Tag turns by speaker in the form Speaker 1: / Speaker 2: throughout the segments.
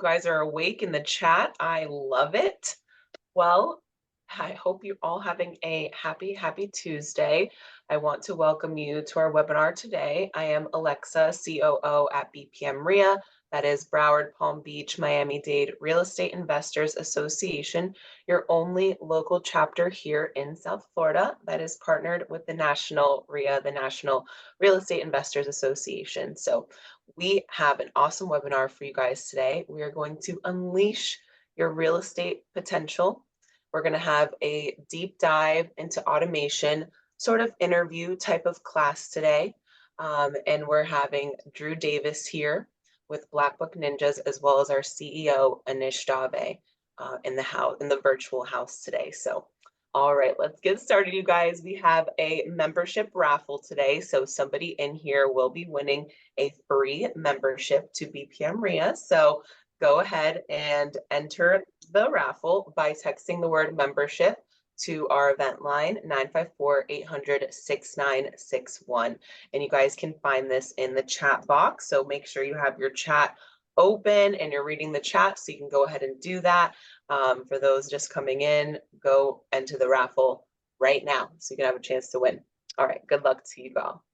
Speaker 1: guys are awake in the chat. I love it. Well, I hope you're all having a happy Tuesday. I want to welcome you to our webinar today. I am Alexa, COO at BPM RIA. That is Broward, Palm Beach, Miami-Dade Real Estate Investors Association, your only local chapter here in South Florida that is partnered with the National RIA, the National Real Estate Investors Association. So we have an awesome webinar for you guys today. We are going to unleash your real estate potential. We're going to have a deep dive into automation, sort of interview type of class today. And we're having Drew Davis here with Black Book Ninjas, as well as our CEO, Anish Dave, in the virtual house today. So, all right, let's get started, you guys. We have a membership raffle today. So somebody in here will be winning a free membership to BPM RIA. So go ahead and enter the raffle by texting the word membership to our event line, 954-800-6961. And you guys can find this in the chat box. So make sure you have your chat open and you're reading the chat, so you can go ahead and do that. For those just coming in, go enter the raffle right now so you can have a chance to win. All right, good luck to you all.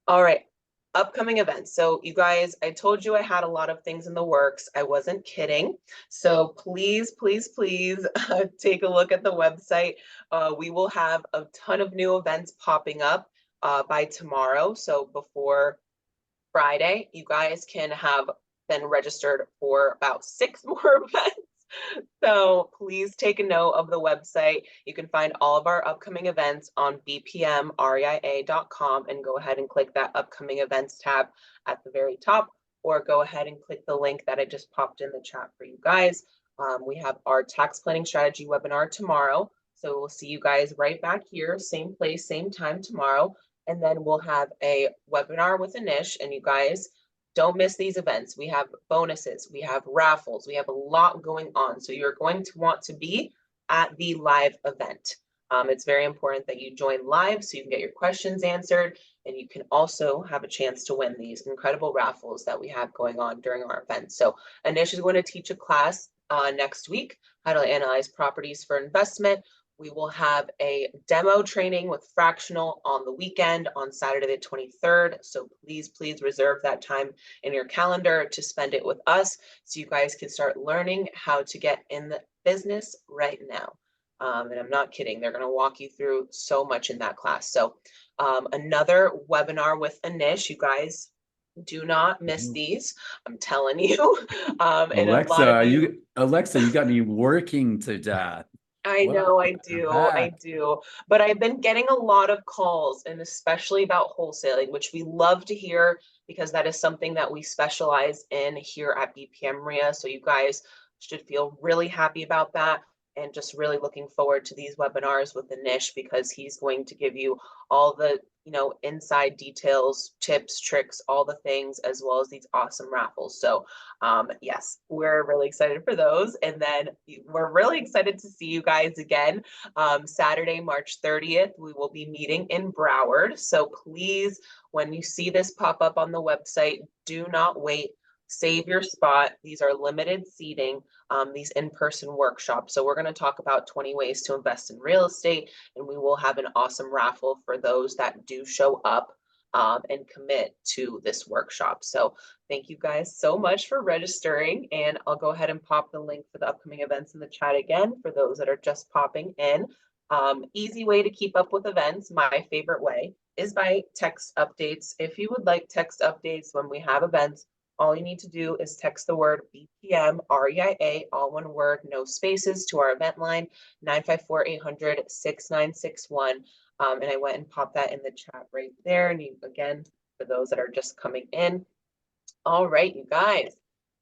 Speaker 1: All right, upcoming events. So you guys, I told you I had a lot of things in the works. I wasn't kidding. So please take a look at the website. We will have a ton of new events popping up by tomorrow. So before Friday, you guys can have been registered for about 6 more events. So please take a note of the website. You can find all of our upcoming events on bpmria.com and go ahead and click that upcoming events tab at the very top, or go ahead and click the link that I just popped in the chat for you guys. We have our tax planning strategy webinar tomorrow. So we'll see you guys right back here, same place, same time tomorrow. And then we'll have a webinar with Anish, and you guys, don't miss these events. We have bonuses, we have raffles, we have a lot going on. So you're going to want to be at the live event. It's very important that you join live so you can get your questions answered, and you can also have a chance to win these incredible raffles that we have going on during our event. So Anish is going to teach a class next week, how to analyze properties for investment. We will have a demo training with fractional on the weekend on Saturday the 23rd. So please reserve that time in your calendar to spend it with us so you guys can start learning how to get in the business right now. And I'm not kidding. They're going to walk you through so much in that class. So another webinar with Anish, you guys, do not miss these. I'm telling you. And a lot of
Speaker 2: Alexa, you got me working to death.
Speaker 1: I know, I do. But I've been getting a lot of calls, and especially about wholesaling, which we love to hear because that is something that we specialize in here at BPM RIA. So you guys should feel really happy about that, and just really looking forward to these webinars with Anish, because he's going to give you all the inside details, tips, tricks, all the things, as well as these awesome raffles. So yes, we're really excited for those. And then we're really excited to see you guys again. Saturday, March 30th, we will be meeting in Broward. So please, when you see this pop up on the website, do not wait. Save your spot. These are limited seating, these in-person workshops. So we're going to talk about 20 ways to invest in real estate, and we will have an awesome raffle for those that do show up and commit to this workshop. So thank you guys so much for registering, and I'll go ahead and pop the link for the upcoming events in the chat again for those that are just popping in. Easy way to keep up with events, my favorite way, is by text updates. If you would like text updates when we have events, all you need to do is text the word BPM REIA, all one word, no spaces, to our event line, 954-800-6961. And I went and popped that in the chat right there. And again, for those that are just coming in. All right, you guys,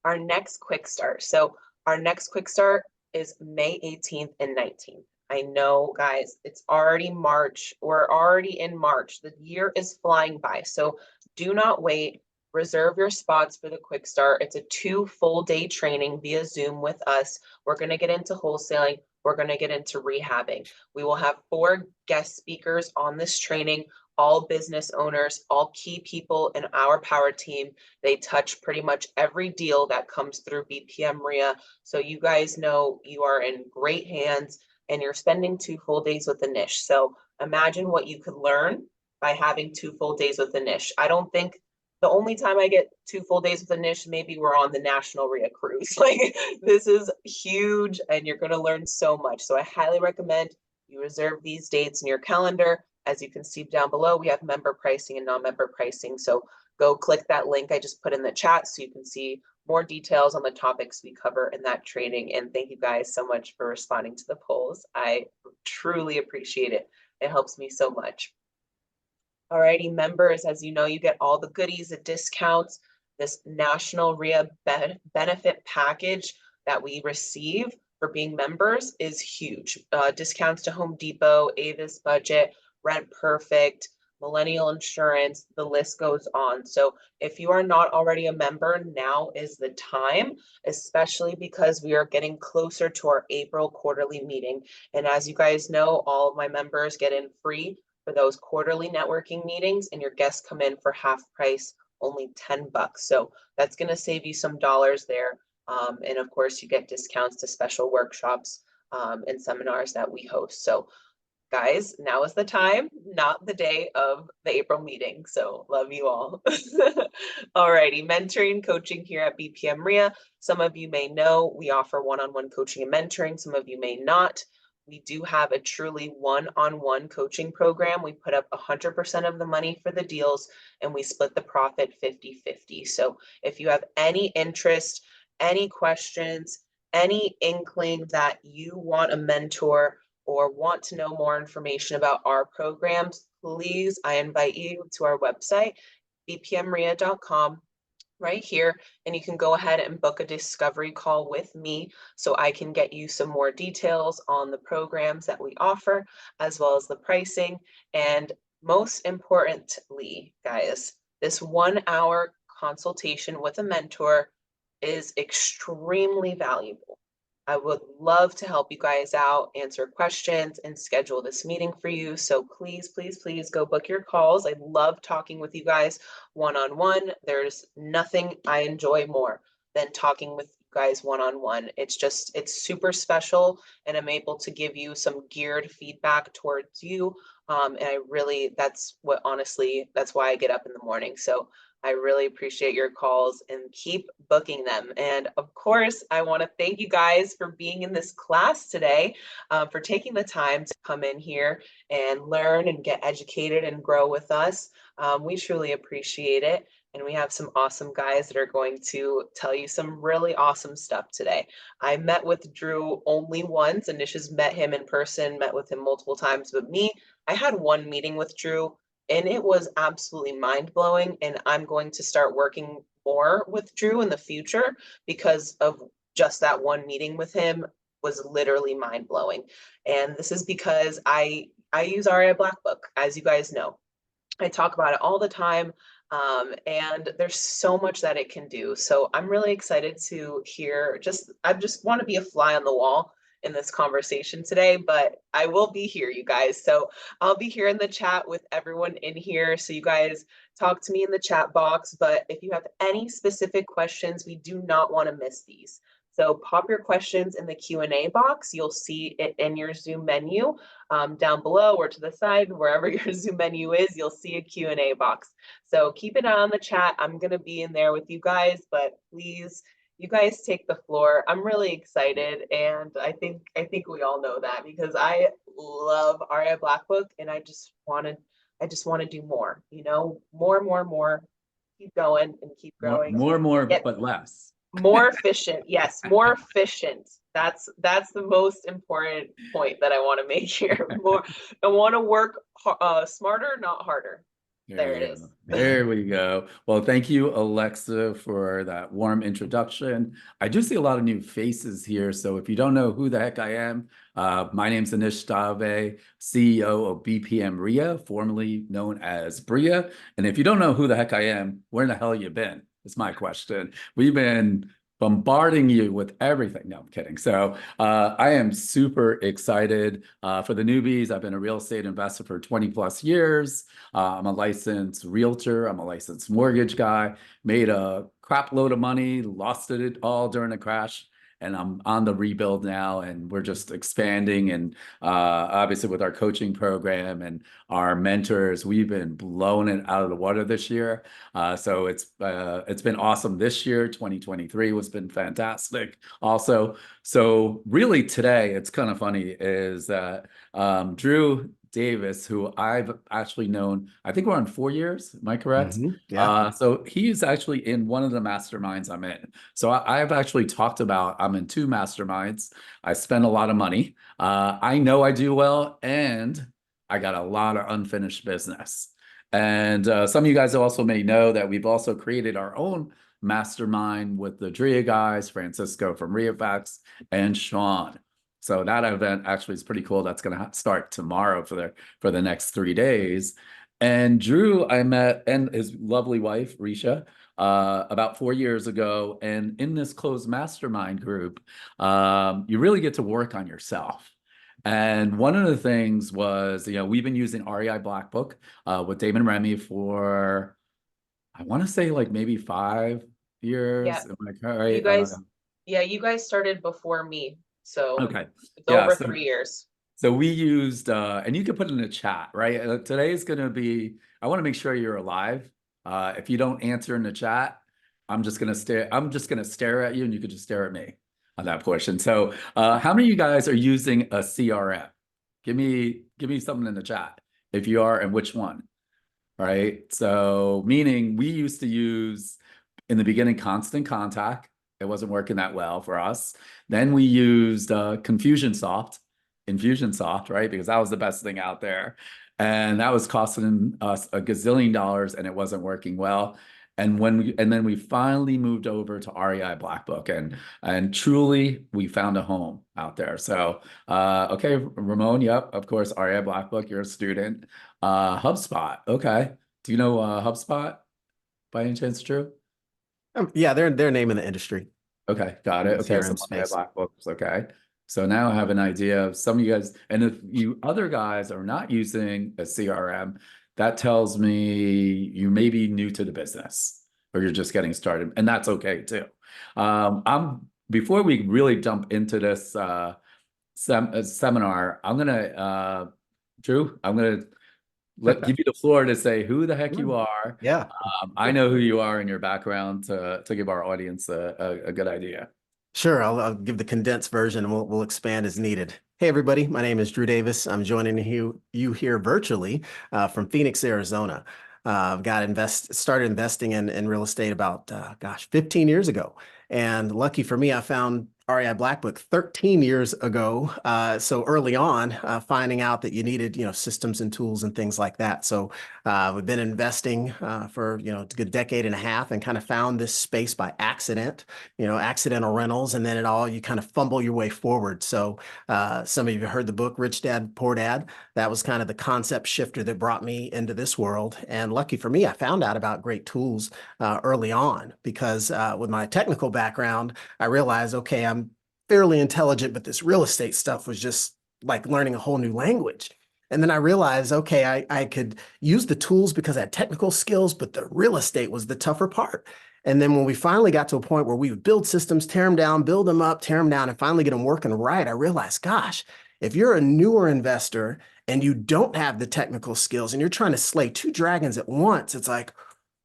Speaker 1: our next quick start. So our next quick start is May 18th and 19th. I know, guys, it's already March. We're already in March. The year is flying by. So do not wait. Reserve your spots for the quick start. It's a 2 full day training via Zoom with us. We're going to get into wholesaling. We're going to get into rehabbing. We will have 4 guest speakers on this training. all business owners, all key people in our power team. They touch pretty much every deal that comes through BPM RIA. So you guys know you are in great hands, and you're spending 2 full days with Anish. So imagine what you could learn by having 2 full days with Anish. I don't think the only time I get 2 full days with Anish, maybe we're on the National RIA cruise. Like, this is huge, and you're going to learn so much. So I highly recommend you reserve these dates in your calendar. As you can see down below, we have member pricing and non-member pricing. So go click that link I just put in the chat so you can see more details on the topics we cover in that training. And thank you guys so much for responding to the polls. I truly appreciate it. It helps me so much. Alrighty, members, as you know, you get all the goodies, the discounts, this National RIA benefit package that we receive for being members is huge. Discounts to Home Depot, Avis Budget, Rent Perfect, Millennial Insurance, the list goes on. So if you are not already a member, now is the time, especially because we are getting closer to our April quarterly meeting. And as you guys know, all of my members get in free for those quarterly networking meetings, and your guests come in for half price, only $10. So that's going to save you some dollars there. And of course, you get discounts to special workshops and seminars that we host. So guys, now is the time, not the day of the April meeting. So love you all. Alrighty, mentoring, coaching here at BPM RIA. Some of you may know we offer one-on-one coaching and mentoring. Some of you may not. We do have a truly one-on-one coaching program. We put up 100% of the money for the deals, and we split the profit 50-50. So if you have any interest, any questions, any inkling that you want a mentor or want to know more information about our programs, please, I invite you to our website, bpmria.com, right here, and you can go ahead and book a discovery call with me so I can get you some more details on the programs that we offer, as well as the pricing. And most importantly, guys, this 1 hour consultation with a mentor is extremely valuable. I would love to help you guys out, answer questions, and schedule this meeting for you. So please, please, please go book your calls. I love talking with you guys one-on-one. There's nothing I enjoy more than talking with you guys one-on-one. It's super special, and I'm able to give you some geared feedback towards you. And that's why I get up in the morning. So I really appreciate your calls, and keep booking them. And of course, I want to thank you guys for being in this class today, for taking the time to come in here and learn and get educated and grow with us. We truly appreciate it. And we have some awesome guys that are going to tell you some really awesome stuff today. I met with Drew only once, and Nish has met him in person, met with him multiple times, but I had one meeting with Drew, and it was absolutely mind-blowing. And I'm going to start working more with Drew in the future because of just that one meeting with him was literally mind-blowing. And this is because I use RI Black Book, as you guys know. I talk about it all the time, and there's so much that it can do. So I'm really excited to hear. I just want to be a fly on the wall in this conversation today, but I will be here, you guys. So I'll be here in the chat with everyone in here. So you guys talk to me in the chat box. But if you have any specific questions, we do not want to miss these. So pop your questions in the Q&A box. You'll see it in your Zoom menu down below or to the side, wherever your Zoom menu is, you'll see a Q&A box. So keep an eye on the chat. I'm going to be in there with you guys, but please, you guys take the floor. I'm really excited, and I think we all know that, because I love RI Black Book, and I just want to do more, more, keep going and keep growing.
Speaker 2: More, but less.
Speaker 1: More efficient. Yes, more efficient. That's the most important point that I want to make here. I want to work smarter, not harder. There it is.
Speaker 2: There we go. Well, thank you, Alexa, for that warm introduction. I do see a lot of new faces here. So if you don't know who the heck I am, my name's Anish Dave, CEO of BPM RIA, formerly known as BRIA. And if you don't know who the heck I am, where in the hell you been? It's my question. We've been bombarding you with everything. No, I'm kidding. So I am super excited for the newbies. I've been a real estate investor for 20 plus years. I'm a licensed realtor. I'm a licensed mortgage guy. Made a crap load of money, lost it all during the crash. And I'm on the rebuild now, and we're just expanding. And obviously, with our coaching program and our mentors, we've been blowing it out of the water this year. So it's been awesome this year. 2023 was been fantastic also. So really today, it's kind of funny is that Drew Davis, who I've actually known, I think we're on 4 years. Am I correct?
Speaker 3: Yeah.
Speaker 2: So he's actually in one of the masterminds I'm in. So I've actually talked about I'm in two masterminds. I spend a lot of money. I know I do well, and I got a lot of unfinished business. And some of you guys also may know that we've also created our own mastermind with the Drea guys, Francisco from ReFX, and Sean. So that event actually is pretty cool. That's going to start tomorrow for the next 3 days. And Drew, I met, and his lovely wife, Risha, about 4 years ago. And in this closed mastermind group, you really get to work on yourself. And one of the things was, we've been using REI Black Book with Damon Remy for, I want to say like maybe 5 years.
Speaker 1: Yeah,
Speaker 2: Am I
Speaker 1: you
Speaker 2: correct?
Speaker 1: guys, yeah, you guys started before me, so
Speaker 2: Okay.
Speaker 1: it's
Speaker 2: Yeah.
Speaker 1: over
Speaker 2: So
Speaker 1: 3 years.
Speaker 2: So we used, and you can put it in the chat, right? Today is going to be, I want to make sure you're alive. If you don't answer in the chat, I'm just going to stare at you, and you could just stare at me on that portion. So how many of you guys are using a CRM? Give me something in the chat if you are, and which one, right? So meaning we used to use in the beginning Constant Contact. It wasn't working that well for us. Then we used Infusionsoft, right? Because that was the best thing out there. And that was costing us a gazillion dollars, and it wasn't working well. And then we finally moved over to REI Black Book, and truly we found a home out there. So okay, Ramon, yep, of course, REI Black Book, you're a student. HubSpot, okay. Do you know HubSpot by any chance, Drew?
Speaker 3: Yeah, they're a name in the industry,
Speaker 2: Okay, got
Speaker 3: in
Speaker 2: it.
Speaker 3: the
Speaker 2: Okay, so
Speaker 3: CRM
Speaker 2: REI
Speaker 3: space.
Speaker 2: Black Books, okay. So now I have an idea of some of you guys, and if you other guys are not using a CRM, that tells me you may be new to the business, or you're just getting started, and that's okay too. I'm before we really jump into this seminar, Drew, I'm gonna give you the floor to say who the heck you are.
Speaker 3: Yeah.
Speaker 2: I know who you are and your background to give our audience a good idea.
Speaker 3: Sure, I'll give the condensed version, and we'll expand as needed. Hey, everybody, my name is Drew Davis. I'm joining you here virtually from Phoenix, Arizona. Started investing in real estate about, 15 years ago. And lucky for me, I found REI Black Book 13 years ago. So early on, finding out that you needed, systems and tools and things like that. So we've been investing for, a good decade and a half, and kind of found this space by accident, accidental rentals, and then you kind of fumble your way forward. So some of you have heard the book, Rich Dad, Poor Dad. That was kind of the concept shifter that brought me into this world. And lucky for me, I found out about great tools early on, because with my technical background, I realized, okay, I'm fairly intelligent, but this real estate stuff was just like learning a whole new language. And then I realized, okay, I could use the tools because I had technical skills, but the real estate was the tougher part. And then when we finally got to a point where we would build systems, tear them down, build them up, tear them down, and finally get them working right, I realized, gosh, if you're a newer investor and you don't have the technical skills and you're trying to slay two dragons at once, it's like,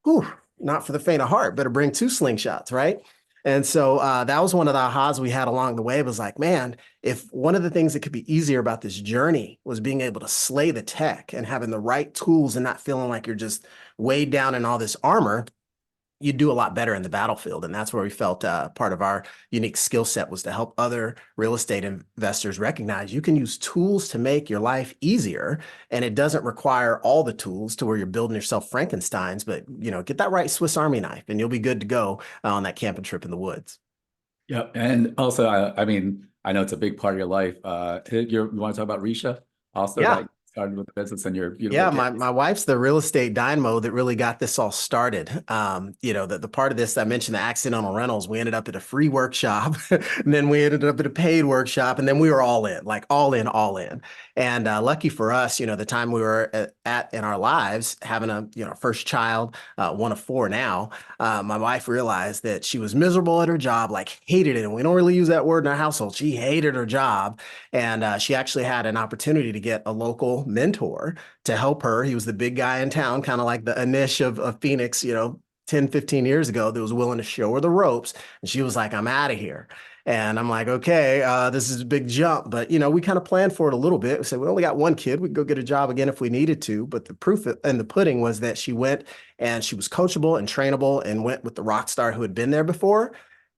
Speaker 3: whew, not for the faint of heart. Better bring two slingshots, right? And so that was one of the ahas we had along the way. It was like, man, if one of the things that could be easier about this journey was being able to slay the tech and having the right tools and not feeling like you're just weighed down in all this armor, you'd do a lot better in the battlefield. And that's where we felt part of our unique skill set was to help other real estate investors recognize you can use tools to make your life easier. And it doesn't require all the tools to where you're building yourself Frankensteins, but get that right Swiss Army knife and you'll be good to go on that camping trip in the woods.
Speaker 2: Yeah, and also, I mean, I know it's a big part of your life. You want to talk about Risha also?
Speaker 3: Yeah.
Speaker 2: started with the business and your beautiful
Speaker 3: Yeah,
Speaker 2: kids.
Speaker 3: my wife's the real estate dynamo that really got this all started. The part of this I mentioned, the accidental rentals, we ended up at a free workshop, and then we ended up at a paid workshop, and then we were all in, like all in, all in. And lucky for us, the time we were at in our lives, having a first child, one of four now, my wife realized that she was miserable at her job, like hated it. And we don't really use that word in our household. She hated her job, and she actually had an opportunity to get a local mentor to help her. He was the big guy in town, kind of like the Anish of Phoenix, 10, 15 years ago, that was willing to show her the ropes. And she was like, I'm out of here. And I'm like, okay, this is a big jump. But, we kind of planned for it a little bit. We said, we only got one kid. We could go get a job again if we needed to. But the proof in the pudding was that she went and she was coachable and trainable and went with the rock star who had been there before.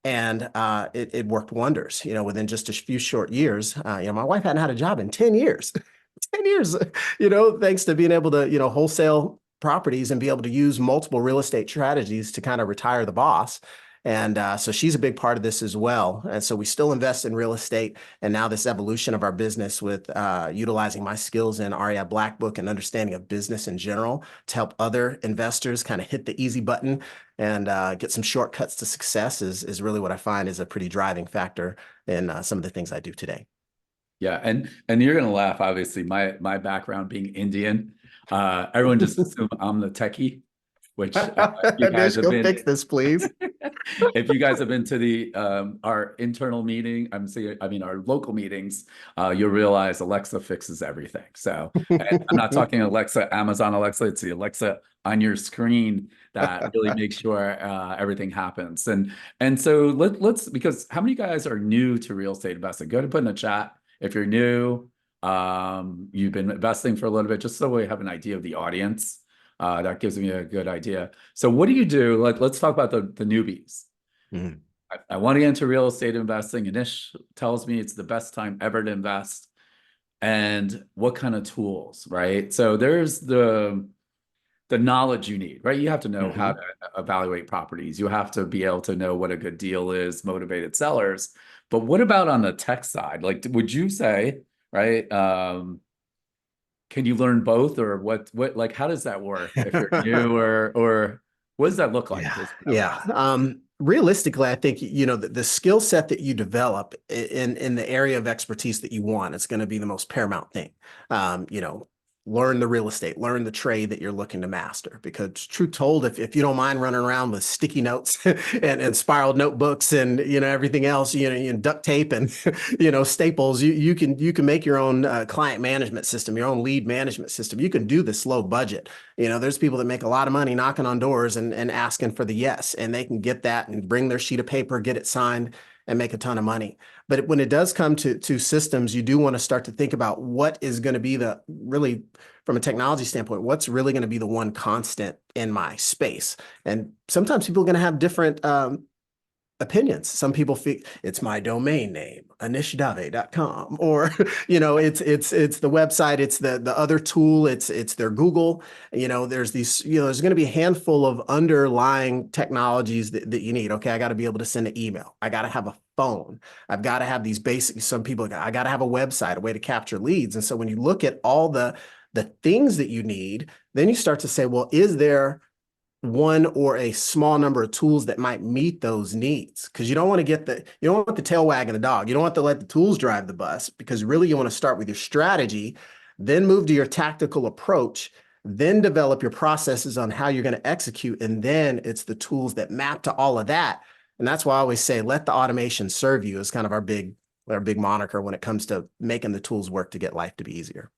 Speaker 3: And it worked wonders, within just a few short years. My wife hadn't had a job in 10 years. 10 years, thanks to being able to, wholesale properties and be able to use multiple real estate strategies to kind of retire the boss. And so she's a big part of this as well. And so we still invest in real estate. And now this evolution of our business with utilizing my skills in REI Black Book and understanding of business in general to help other investors kind of hit the easy button and get some shortcuts to success is really what I find is a pretty driving factor in some of the things I do today.
Speaker 2: Yeah, and you're gonna laugh. Obviously, my background being Indian, everyone just assume I'm the techie, which you guys have
Speaker 3: Go
Speaker 2: been.
Speaker 3: fix this, please.
Speaker 2: If you guys have been to the our internal meeting, our local meetings, you'll realize Alexa fixes everything. So and I'm not talking Alexa, Amazon Alexa. It's the Alexa on your screen that really makes sure everything happens. And so let's because how many guys are new to real estate investing? Go to put in the chat. If you're new, you've been investing for a little bit, just so we have an idea of the audience. That gives me a good idea. So what do you do? Let's talk about the newbies.
Speaker 3: Mhm.
Speaker 2: I want to get into real estate investing. Anish tells me it's the best time ever to invest. And what kind of tools, right? So there's the knowledge you need, right? You have to know how to evaluate properties. You have to be able to know what a good deal is, motivated sellers. But what about on the tech side? Like, would you say, right? Can you learn both, or what like how does that work if you're new, or what does that look like?
Speaker 3: Yeah. Realistically, I think, the skill set that you develop in the area of expertise that you want, it's going to be the most paramount thing. Learn the real estate, learn the trade that you're looking to master. Because truth told, if you don't mind running around with sticky notes and spiraled notebooks and everything else, duct tape and staples, you can make your own client management system, your own lead management system. You can do this low budget. There's people that make a lot of money knocking on doors and asking for the yes, and they can get that and bring their sheet of paper, get it signed, and make a ton of money. But when it does come to systems, you do want to start to think about what is going to be really, from a technology standpoint, what's really going to be the one constant in my space. And sometimes people are going to have different opinions. Some people think it's my domain name, anishdave.com, or it's the website, it's the other tool, it's their Google. There's there's going to be a handful of underlying technologies that you need. Okay, I got to be able to send an email. I got to have a phone. I've got to have these basic. Some people, I got to have a website, a way to capture leads. And so when you look at all the things that you need, then you start to say, well, is there one or a small number of tools that might meet those needs? Because you don't want the tail wagging the dog. You don't want to let the tools drive the bus, because really you want to start with your strategy, then move to your tactical approach, then develop your processes on how you're going to execute. And then it's the tools that map to all of that. And that's why I always say, let the automation serve you, is kind of our big moniker when it comes to making the tools work to get life to be easier.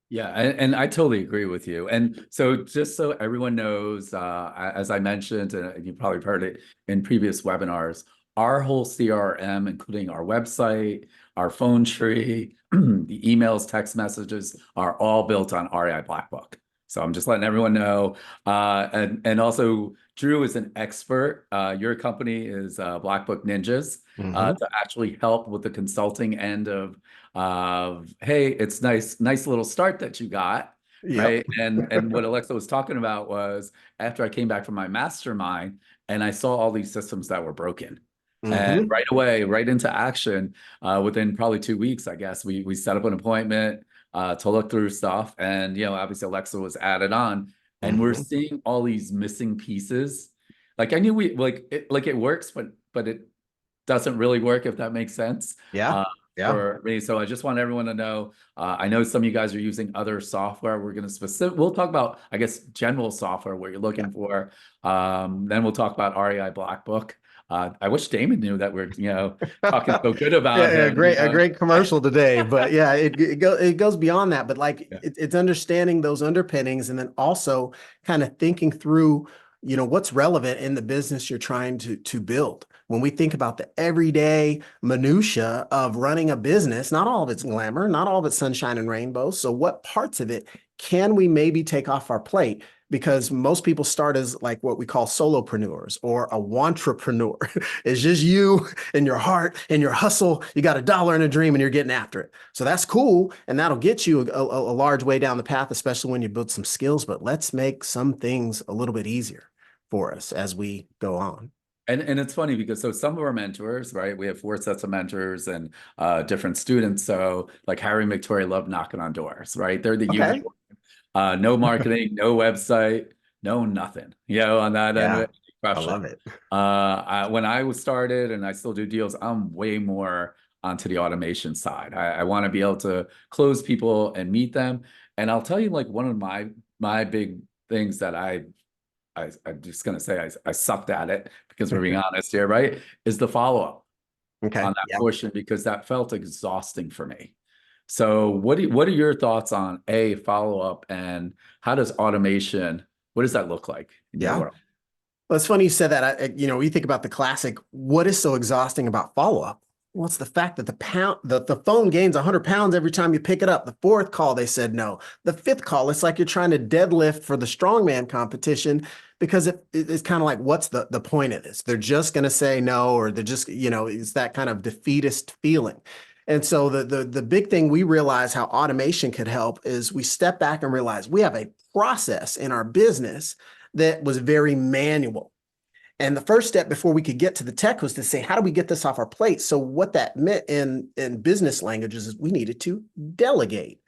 Speaker 2: Yeah, and I totally agree with you. And so just so everyone knows, as I mentioned, and you probably heard it in previous webinars, our whole CRM, including our website, our phone tree, the emails, text messages, are all built on REI Black Book. So I'm just letting everyone know. And also, Drew is an expert. Your company is Black Book Ninjas to actually help with the consulting end of hey, it's nice little start that you got, right? And what Alexa was talking about was after I came back from my mastermind and I saw all these systems that were broken. And right away, right into action, within probably 2 weeks, I guess, we set up an appointment. to look through stuff. And, obviously Alexa was added on, and we're seeing all these missing pieces. Like I knew it works, but it doesn't really work, if that makes sense.
Speaker 3: Yeah.
Speaker 2: For me. So I just want everyone to know, I know some of you guys are using other software. We'll talk about, I guess, general software, what you're looking for. Then we'll talk about REI Black Book. I wish Damon knew that we're, talking so good about
Speaker 3: Yeah,
Speaker 2: him.
Speaker 3: a great commercial today, but yeah, it goes beyond that. But like it's understanding those underpinnings, and then also kind of thinking through, what's relevant in the business you're trying to build. When we think about the everyday minutia of running a business, not all of it's glamour, not all of it's sunshine and rainbows. So what parts of it can we maybe take off our plate? Because most people start as like what we call solopreneurs or a wantrepreneur. It's just you and your heart and your hustle. You got $1 and a dream and you're getting after it. So that's cool. And that'll get you a large way down the path, especially when you build some skills. But let's make some things a little bit easier for us as we go on.
Speaker 2: And it's funny because some of our mentors, right? We have 4 sets of mentors and different students. So like Harry and Victoria love knocking on doors, right? They're the unicorn. No marketing, no website, no nothing. On that end,
Speaker 3: I love it.
Speaker 2: When I was started, and I still do deals, I'm way more onto the automation side. I want to be able to close people and meet them. And I'll tell you, like, one of my big things that I'm just gonna say I sucked at it, because we're being honest here, right? Is the follow-up on that portion, because that felt exhausting for me. So what are your thoughts on follow-up, and how does automation, what does that look like in your world?
Speaker 3: Well, it's funny you said that. You think about the classic, what is so exhausting about follow-up? Well, it's the fact that the phone gains 100 pounds every time you pick it up. The 4th call, they said no. The 5th call, it's like you're trying to deadlift for the strongman competition, because it's kind of like, what's the point of this? They're just going to say no, or they're just, it's that kind of defeatist feeling. And so the big thing we realize how automation could help is we step back and realize we have a process in our business that was very manual. And the first step before we could get to the tech was to say, how do we get this off our plate? So what that meant in business languages is we needed to delegate.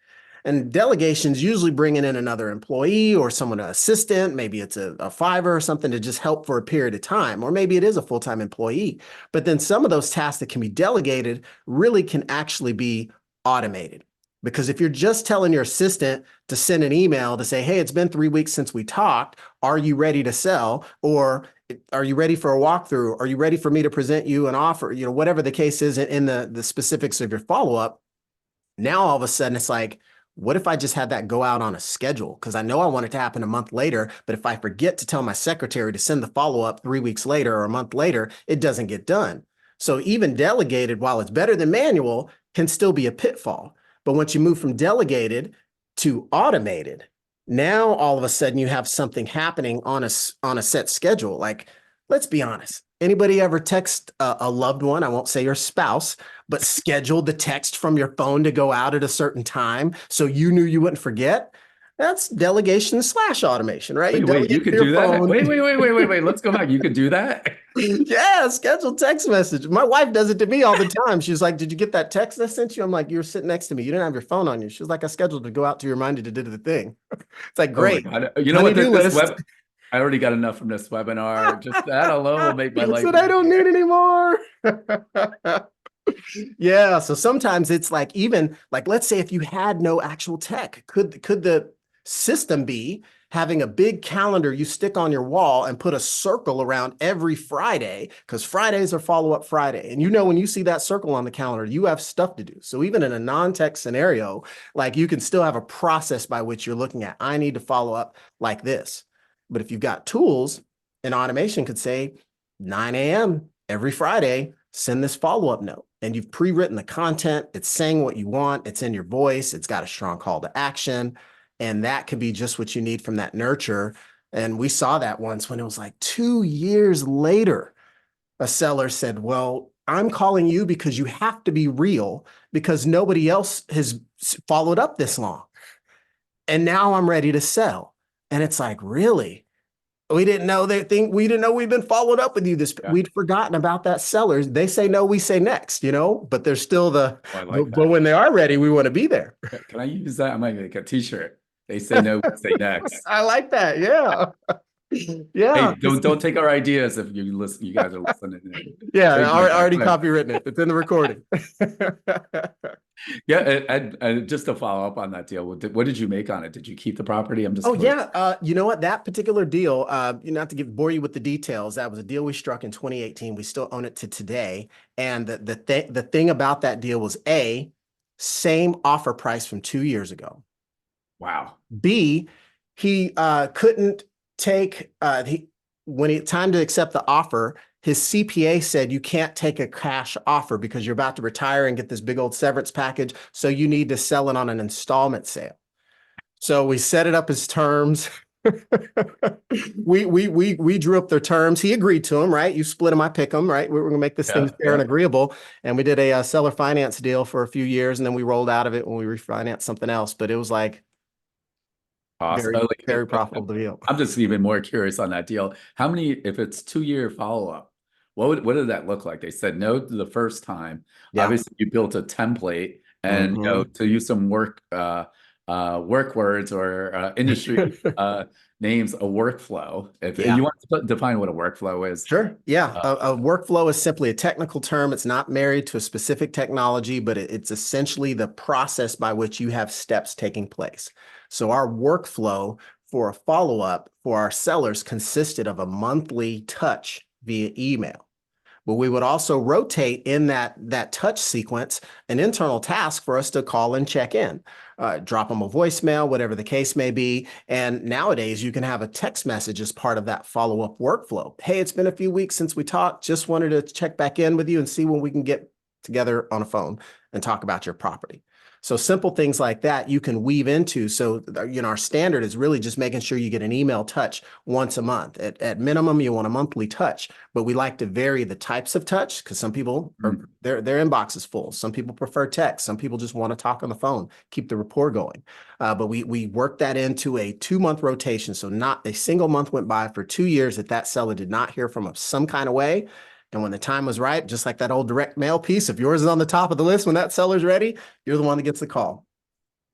Speaker 3: And delegations usually bringing in another employee or someone, an assistant, maybe it's a Fiverr or something to just help for a period of time, or maybe it is a full-time employee. But then some of those tasks that can be delegated really can actually be automated. Because if you're just telling your assistant to send an email to say, hey, it's been 3 weeks since we talked, are you ready to sell? Or are you ready for a walkthrough? Are you ready for me to present you an offer? Whatever the case is in the specifics of your follow-up. Now, all of a sudden, it's like, what if I just had that go out on a schedule? Because I know I want it to happen a month later, but if I forget to tell my secretary to send the follow-up 3 weeks later or a month later, it doesn't get done. So even delegated, while it's better than manual, can still be a pitfall. But once you move from delegated to automated, now all of a sudden you have something happening on a set schedule. Like, let's be honest. Anybody ever text a loved one? I won't say your spouse, but scheduled the text from your phone to go out at a certain time so you knew you wouldn't forget? That's delegation / automation, right?
Speaker 2: Wait, you could do that? Wait. Let's go back. You could do that?
Speaker 3: Yeah, scheduled text message. My wife does it to me all the time. She's like, did you get that text I sent you? I'm like, you were sitting next to me. You didn't have your phone on you. She was like, I scheduled to go out to remind you to do the thing. It's like, great.
Speaker 2: Oh, you know what? I already got enough from this webinar. Just that alone will make my life.
Speaker 3: I don't need anymore. Yeah. So sometimes it's like, even like, let's say if you had no actual tech, could the system be having a big calendar you stick on your wall and put a circle around every Friday, because Fridays are follow-up Friday. And when you see that circle on the calendar, you have stuff to do. So even in a non-tech scenario, like, you can still have a process by which you're looking at, I need to follow up like this. But if you've got tools, an automation could say 9 a.m. every Friday, send this follow-up note. And you've pre-written the content. It's saying what you want. It's in your voice. It's got a strong call to action. And that could be just what you need from that nurture. And we saw that once when it was like 2 years later, a seller said, well, I'm calling you because you have to be real, because nobody else has followed up this long. And now I'm ready to sell. And it's like, really? We didn't know we didn't know we'd been followed up with you.
Speaker 2: Yeah.
Speaker 3: We'd forgotten about that seller. They say no, we say next, but there's still
Speaker 2: Oh, I like
Speaker 3: but
Speaker 2: that.
Speaker 3: when they are ready, we want to be there.
Speaker 2: Can I use that? I might make a t-shirt. They say no, we say next.
Speaker 3: I like that. Yeah.
Speaker 2: Hey,
Speaker 3: Yeah.
Speaker 2: don't take our ideas if you listen. You guys are listening in.
Speaker 3: Yeah.
Speaker 2: Trademark that,
Speaker 3: Already
Speaker 2: but
Speaker 3: copywritten it. It's in the recording.
Speaker 2: yeah, and just to follow up on that deal, what did you make on it? Did you keep the property? I'm just
Speaker 3: Oh
Speaker 2: curious.
Speaker 3: yeah, you know what? That particular deal, not to bore you with the details, that was a deal we struck in 2018. We still own it to today. And the thing about that deal was same offer price from 2 years ago.
Speaker 2: Wow.
Speaker 3: B, he couldn't take when it time to accept the offer, his CPA said you can't take a cash offer because you're about to retire and get this big old severance package. So you need to sell it on an installment sale. So we set it up as terms. We drew up their terms. He agreed to them, right? You split them, I pick them, right? We're gonna make this thing fair and agreeable. And we did a seller finance deal for a few years, and then we rolled out of it when we refinanced something else. But it was like
Speaker 2: Awesome.
Speaker 3: very profitable deal.
Speaker 2: I'm just even more curious on that deal. How many, if it's 2-year follow-up, what did that look like? They said no to the first time.
Speaker 3: Yeah.
Speaker 2: Obviously, you built a template, and to use some work words or industry names, a workflow. If you want to define what a workflow is.
Speaker 3: Sure. Yeah. A workflow is simply a technical term. It's not married to a specific technology, but it's essentially the process by which you have steps taking place. So our workflow for a follow-up for our sellers consisted of a monthly touch via email. But we would also rotate in that touch sequence an internal task for us to call and check in, drop them a voicemail, whatever the case may be. And nowadays you can have a text message as part of that follow-up workflow. Hey, it's been a few weeks since we talked. Just wanted to check back in with you and see when we can get together on a phone and talk about your property. So simple things like that you can weave into. So, our standard is really just making sure you get an email touch once a month. At minimum, you want a monthly touch, but we like to vary the types of touch because some people their inbox is full. Some people prefer text. Some people just want to talk on the phone, keep the rapport going. But we work that into a 2-month rotation. So not a single month went by for 2 years that seller did not hear from us some kind of way. And when the time was right, just like that old direct mail piece, if yours is on the top of the list when that seller's ready, you're the one that gets the call.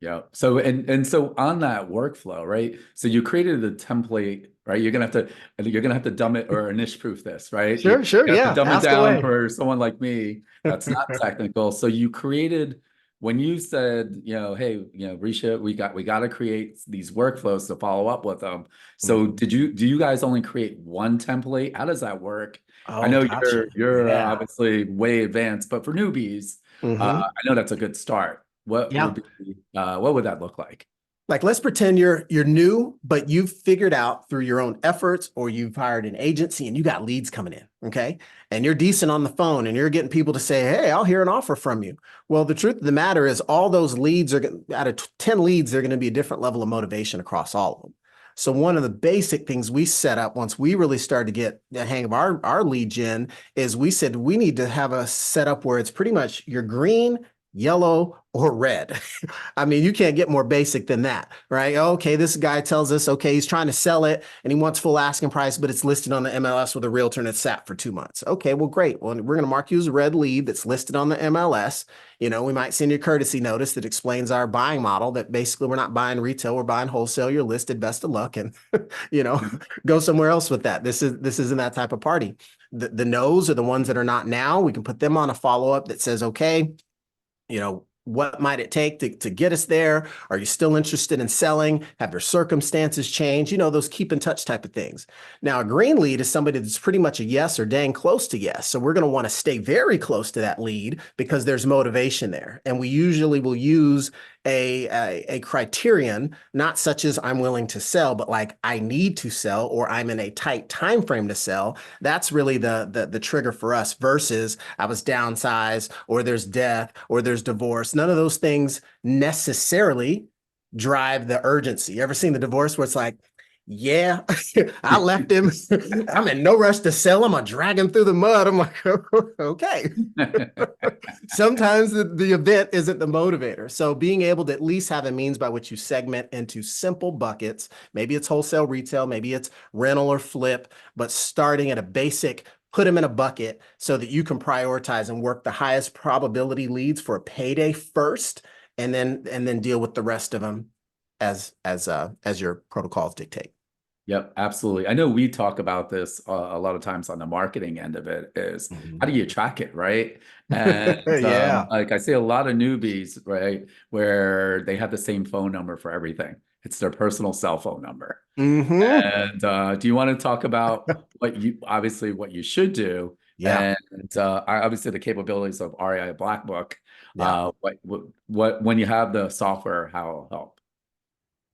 Speaker 2: Yeah. So so on that workflow, right? So you created a template, right? You're gonna have to dumb it or niche proof this, right?
Speaker 3: Sure.
Speaker 2: You have
Speaker 3: Yeah.
Speaker 2: to dumb it
Speaker 3: Ask
Speaker 2: down
Speaker 3: away.
Speaker 2: for someone like me that's not technical. So you created, when you said, hey, Risha, we got to create these workflows to follow up with them. So do you guys only create one template? How does that work? I
Speaker 3: Oh,
Speaker 2: know
Speaker 3: gotcha.
Speaker 2: you're
Speaker 3: Yeah.
Speaker 2: obviously way advanced, but for newbies, I know that's a good start. What would that look like?
Speaker 3: Like, let's pretend you're new, but you've figured out through your own efforts, or you've hired an agency and you got leads coming in, okay? And you're decent on the phone and you're getting people to say, hey, I'll hear an offer from you. Well, the truth of the matter is all those leads out of 10 leads, they're going to be a different level of motivation across all of them. So one of the basic things we set up once we really started to get the hang of our lead gen is we said we need to have a setup where it's pretty much you're green, yellow, or red. I mean, you can't get more basic than that, right? Okay, this guy tells us, okay, he's trying to sell it and he wants full asking price, but it's listed on the MLS with a realtor and it's sat for 2 months. Okay, well, great. Well, we're going to mark you as a red lead that's listed on the MLS. We might send you a courtesy notice that explains our buying model, that basically we're not buying retail, we're buying wholesale. You're listed, best of luck, and go somewhere else with that. This isn't that type of party. The no's are the ones that are not now. We can put them on a follow-up that says, okay, what might it take to get us there? Are you still interested in selling? Have your circumstances changed? Those keep in touch type of things. Now, a green lead is somebody that's pretty much a yes or dang close to yes. So we're going to want to stay very close to that lead because there's motivation there. And we usually will use a criterion, not such as I'm willing to sell, but like I need to sell or I'm in a tight time frame to sell. That's really the trigger for us versus I was downsized or there's death or there's divorce. None of those things necessarily drive the urgency. You ever seen the divorce where it's like, Yeah, I left him. I'm in no rush to sell him. I drag him through the mud. I'm like, okay. Sometimes the event isn't the motivator. So being able to at least have a means by which you segment into simple buckets, maybe it's wholesale retail, maybe it's rental or flip, but starting at a basic, put them in a bucket so that you can prioritize and work the highest probability leads for a payday first, and then deal with the rest of them as your protocols dictate.
Speaker 2: Yep, absolutely. I know we talk about this a lot of times on the marketing end of it is how do you track it, right? And
Speaker 3: Yeah.
Speaker 2: like I see a lot of newbies, right, where they have the same phone number for everything. It's their personal cell phone number.
Speaker 3: Hmm.
Speaker 2: And do you want to talk about obviously what you should do,
Speaker 3: Yeah.
Speaker 2: and obviously the capabilities of REI Black Book,
Speaker 3: Yeah.
Speaker 2: what when you have the software, how it'll help?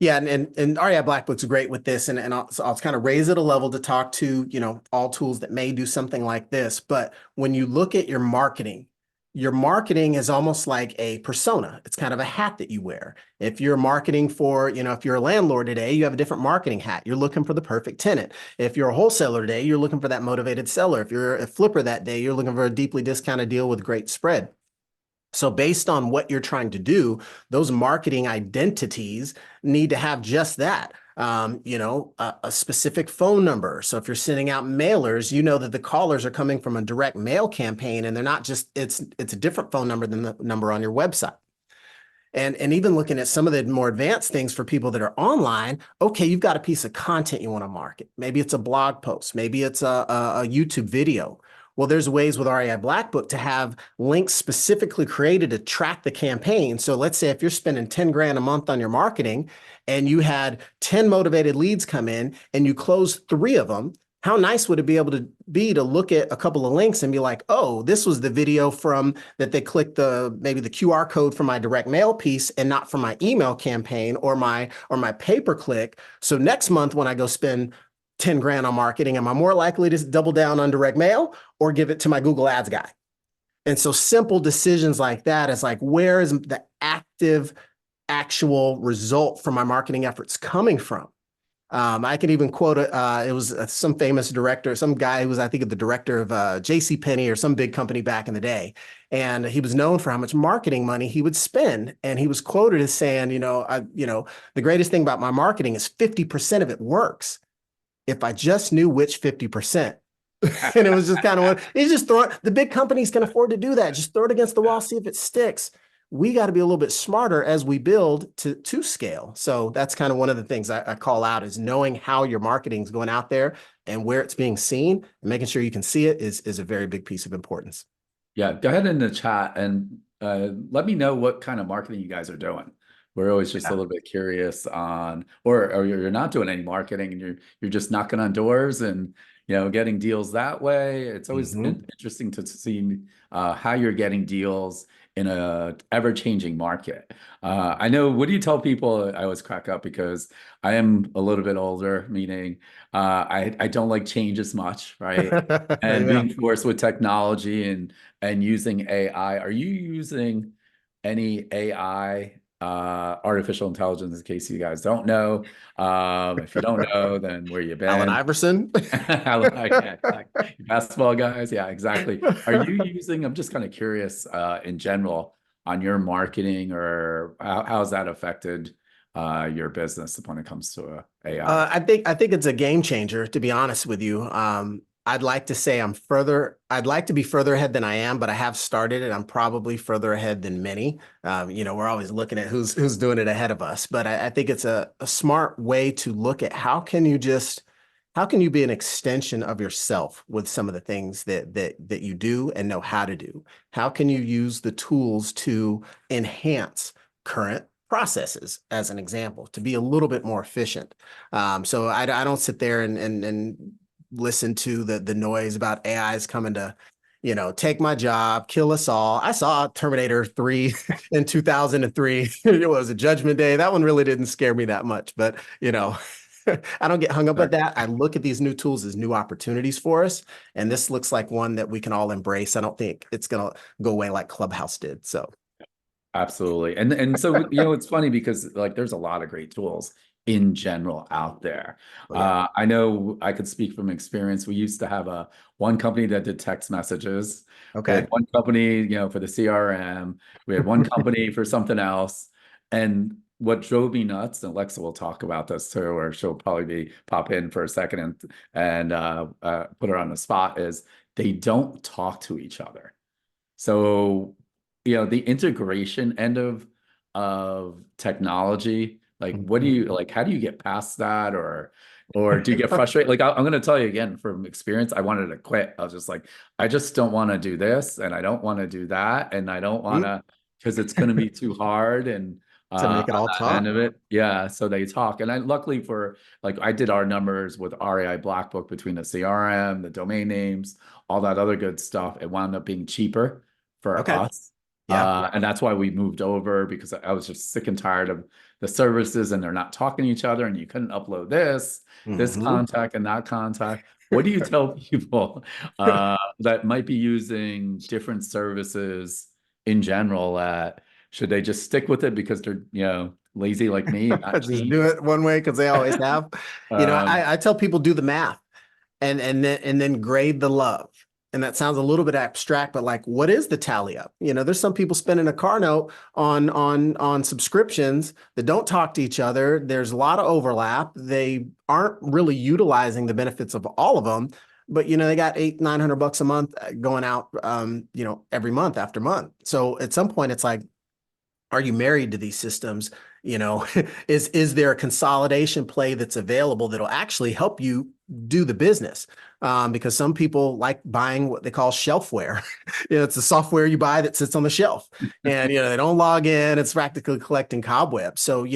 Speaker 3: Yeah, and REI Black Book's great with this, and I'll kind of raise it a level to talk to, all tools that may do something like this. But when you look at your marketing is almost like a persona. It's kind of a hat that you wear. If you're marketing for, if you're a landlord today, you have a different marketing hat. You're looking for the perfect tenant. If you're a wholesaler today, you're looking for that motivated seller. If you're a flipper that day, you're looking for a deeply discounted deal with great spread. So based on what you're trying to do, those marketing identities need to have just that. A specific phone number. So if you're sending out mailers, you know that the callers are coming from a direct mail campaign, and they're not just, it's a different phone number than the number on your website. And even looking at some of the more advanced things for people that are online, okay, you've got a piece of content you want to market. Maybe it's a blog post, maybe it's a YouTube video. Well, there's ways with REI Black Book to have links specifically created to track the campaign. So let's say if you're spending 10 grand a month on your marketing and you had 10 motivated leads come in and you close 3 of them, how nice would it be to look at a couple of links and be like, oh, this was the video from that they clicked maybe the QR code from my direct mail piece and not from my email campaign or my pay-per-click. So next month when I go spend 10 grand on marketing, am I more likely to double down on direct mail or give it to my Google Ads guy? And so simple decisions like that is like, where is the actual result from my marketing efforts coming from? I can even quote it. It was some famous director, some guy who was, I think, the director of J.C. Penney or some big company back in the day. And he was known for how much marketing money he would spend. And he was quoted as saying, the greatest thing about my marketing is 50% of it works. If I just knew which 50%. And it was just kind of what he's just throwing. The big companies can afford to do that. Just throw it against the wall, see if it sticks. We got to be a little bit smarter as we build to scale. So that's kind of one of the things I call out is knowing how your marketing is going out there and where it's being seen and making sure you can see it is a very big piece of importance.
Speaker 2: Yeah, go ahead in the chat and let me know what kind of marketing you guys are doing. We're always just a little bit curious on, or you're not doing any marketing and you're just knocking on doors and getting deals that way. It's always interesting to see how you're getting deals in a ever-changing market. I know, what do you tell people? I always crack up because I am a little bit older, meaning I don't like change as much, right? And
Speaker 3: Yeah.
Speaker 2: being forced with technology and using AI. Are you using any AI, artificial intelligence, in case you guys don't know? If you don't know, then where you
Speaker 3: Allen
Speaker 2: been?
Speaker 3: Iverson.
Speaker 2: Yeah, exactly. Basketball guys, yeah, exactly. Are you using, I'm just kind of curious, in general, on your marketing, or how's that affected your business when it comes to AI?
Speaker 3: I think it's a game changer, to be honest with you. I'd like to say I'd like to be further ahead than I am, but I have started it. I'm probably further ahead than many. We're always looking at who's doing it ahead of us, but I think it's a smart way to look at how can you be an extension of yourself with some of the things that you do and know how to do? How can you use the tools to enhance current processes, as an example, to be a little bit more efficient? So I don't sit there and listen to the noise about AIs coming to, take my job, kill us all. I saw Terminator 3 in 2003. It was a Judgment Day. That one really didn't scare me that much, but I don't get hung up at that. I look at these new tools as new opportunities for us, and this looks like one that we can all embrace. I don't think it's going to go away like Clubhouse did. So
Speaker 2: Absolutely. And so, it's funny because like there's a lot of great tools in general out there.
Speaker 3: Oh, yeah.
Speaker 2: I know I could speak from experience. We used to have one company that did text messages. We had
Speaker 3: Okay.
Speaker 2: one company, for the CRM. We had one company for something else. And what drove me nuts, and Alexa will talk about this too, or she'll probably pop in for a second and put her on the spot, is they don't talk to each other. So, the integration end of technology, like what do you like, how do you get past that, or do you get frustrated? Like I'm going to tell you again from experience, I wanted to quit. I was just like, I just don't want to do this, and I don't want to do that, and I don't want to, because it's going to be too hard. And
Speaker 3: To make it
Speaker 2: on
Speaker 3: all
Speaker 2: that end
Speaker 3: talk.
Speaker 2: of it, yeah. So they talk, and I luckily for like I did our numbers with REI Black Book between the CRM, the domain names, all that other good stuff. It wound up being cheaper for
Speaker 3: Okay.
Speaker 2: us.
Speaker 3: Yeah.
Speaker 2: And that's why we moved over, because I was just sick and tired of the services, and they're not talking to each other, and you couldn't upload this
Speaker 3: Hmm.
Speaker 2: contact and that contact. What do you tell people that might be using different services in general, that should they just stick with it because they're, lazy like me and not
Speaker 3: Just
Speaker 2: change?
Speaker 3: do it one way because they always have.
Speaker 2: Um,
Speaker 3: I tell people do the math and then grade the love. And that sounds a little bit abstract, but like, what is the tally up? There's some people spending a car note on subscriptions that don't talk to each other. There's a lot of overlap. They aren't really utilizing the benefits of all of them, but they got $800-900 a month going out, every month after month. So at some point, it's like, are you married to these systems? Is there a consolidation play that's available that'll actually help you do the business? Because some people like buying what they call shelfware. It's the software you buy that sits on the shelf, and they don't log in. It's practically collecting cobwebs. So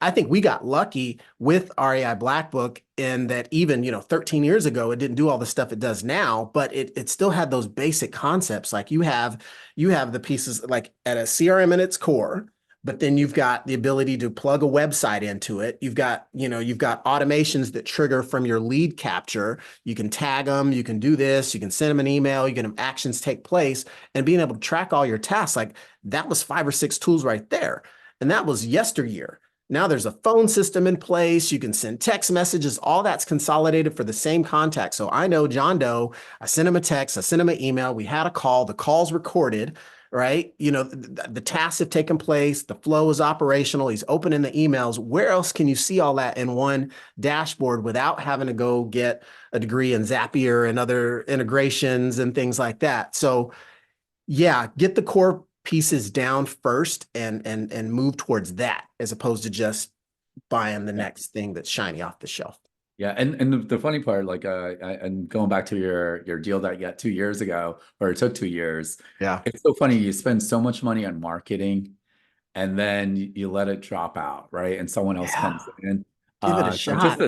Speaker 3: I think we got lucky with REI Black Book in that even 13 years ago it didn't do all the stuff it does now, but it still had those basic concepts. Like you have the pieces like at a CRM in its core, but then you've got the ability to plug a website into it. You've got automations that trigger from your lead capture. You can tag them, you can do this, you can send them an email, you can have actions take place, and being able to track all your tasks. Like that was 5 or 6 tools right there. And that was yesteryear. Now there's a phone system in place. You can send text messages. All that's consolidated for the same contact. So I know John Doe, I sent him a text, I sent him an email, we had a call, the call's recorded, right? The tasks have taken place, the flow is operational, he's opening the emails. Where else can you see all that in one dashboard without having to go get a degree in Zapier and other integrations and things like that? So yeah, get the core pieces down first and move towards that as opposed to just buying the next thing that's shiny off the shelf.
Speaker 2: Yeah, and the funny part, like, and going back to your deal that you got 2 years ago, or it took 2 years.
Speaker 3: Yeah.
Speaker 2: It's so funny. You spend so much money on marketing, and then you let it drop out, right? And someone else
Speaker 3: Yeah.
Speaker 2: comes in.
Speaker 3: Give it a
Speaker 2: So just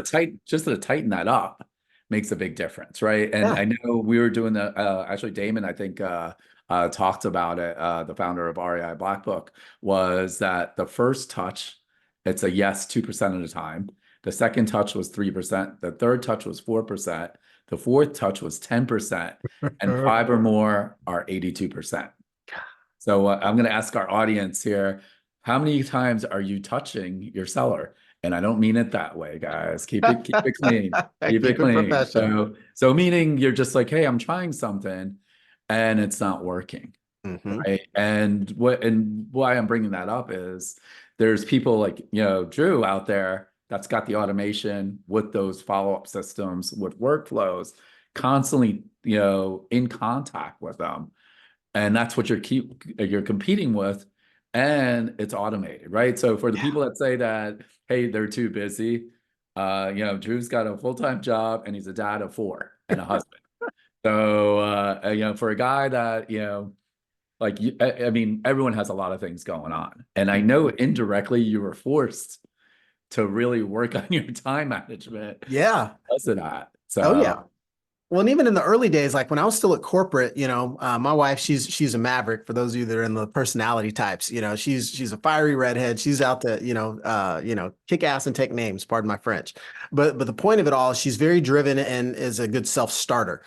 Speaker 3: shot.
Speaker 2: to tighten that up makes a big difference, right? And
Speaker 3: Yeah.
Speaker 2: I know we were doing the actually Damon, I think, talked about it. The founder of REI Black Book, was that the first touch, it's a yes 2% of the time. The second touch was 3%. The third touch was 4%. The fourth touch was 10%. And 5 or more are 82%. So I'm going to ask our audience here, how many times are you touching your seller? And I don't mean it that way, guys. Keep it clean. Keep it
Speaker 3: Keep it
Speaker 2: clean.
Speaker 3: professional.
Speaker 2: So meaning you're just like, hey, I'm trying something and it's not working.
Speaker 3: Mm-hmm.
Speaker 2: Right. And why I'm bringing that up is there's people like, Drew out there that's got the automation with those follow-up systems, with workflows, constantly, in contact with them. And that's what you're competing with, and it's automated, right? So for the
Speaker 3: Yeah.
Speaker 2: people that say that, hey, they're too busy, Drew's got a full-time job and he's a dad of 4 and a husband. So, for a guy that, like, I mean, everyone has a lot of things going on. And I know indirectly you were forced to really work on your time management
Speaker 3: Yeah.
Speaker 2: because of that.
Speaker 3: Oh,
Speaker 2: So,
Speaker 3: yeah. Well, and even in the early days, like when I was still at corporate, my wife, she's a maverick. For those of you that are in the personality types, she's a fiery redhead. She's out to, kick ass and take names, pardon my French. But the point of it all, she's very driven and is a good self-starter.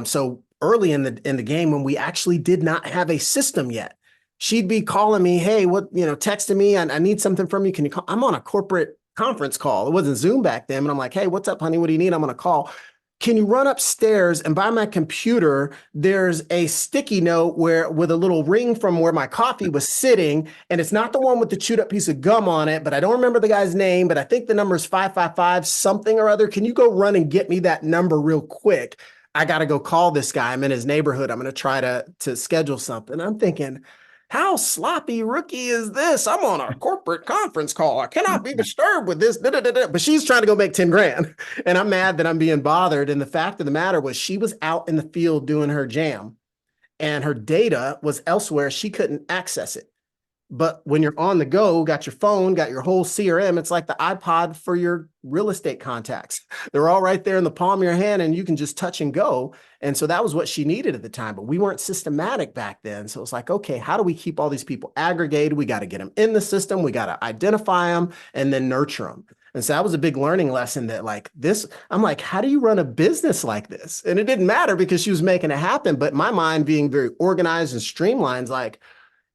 Speaker 3: So early in the game, when we actually did not have a system yet, she'd be calling me, hey, texting me, I need something from you. Can you call? I'm on a corporate conference call. It wasn't Zoom back then. And I'm like, hey, what's up, honey? What do you need? I'm going to call. Can you run upstairs, and by my computer, there's a sticky note with a little ring from where my coffee was sitting, and it's not the one with the chewed up piece of gum on it, but I don't remember the guy's name, but I think the number is 555 something or other. Can you go run and get me that number real quick? I got to go call this guy. I'm in his neighborhood. I'm going to try to schedule something. I'm thinking, how sloppy rookie is this? I'm on a corporate conference call. I cannot be disturbed with this. Da, da, da, da. But she's trying to go make 10 grand. And I'm mad that I'm being bothered. And the fact of the matter was she was out in the field doing her jam, and her data was elsewhere. She couldn't access it. But when you're on the go, got your phone, got your whole CRM, it's like the iPod for your real estate contacts. They're all right there in the palm of your hand, and you can just touch and go. And so that was what she needed at the time, but we weren't systematic back then. So it's like, okay, how do we keep all these people aggregated? We got to get them in the system. We got to identify them and then nurture them. And so that was a big learning lesson that like this, I'm like, how do you run a business like this? And it didn't matter because she was making it happen. But my mind being very organized and streamlined, like,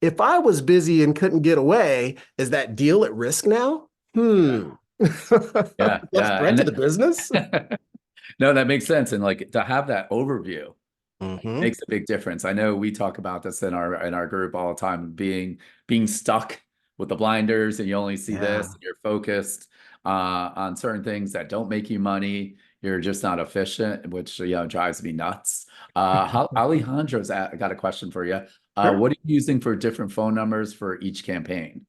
Speaker 3: if I was busy and couldn't get away, is that deal at risk now?
Speaker 2: Yeah.
Speaker 3: Threat to the business?
Speaker 2: No, that makes sense. And like to have that overview
Speaker 3: Mm-hmm.
Speaker 2: makes a big difference. I know we talk about this in our group all the time, being stuck with the blinders, and you only see this, and you're focused on certain things that don't make you money. You're just not efficient, which drives me nuts. Alejandro's got a question for you.
Speaker 3: Sure.
Speaker 2: What are you using for different phone numbers for each campaign?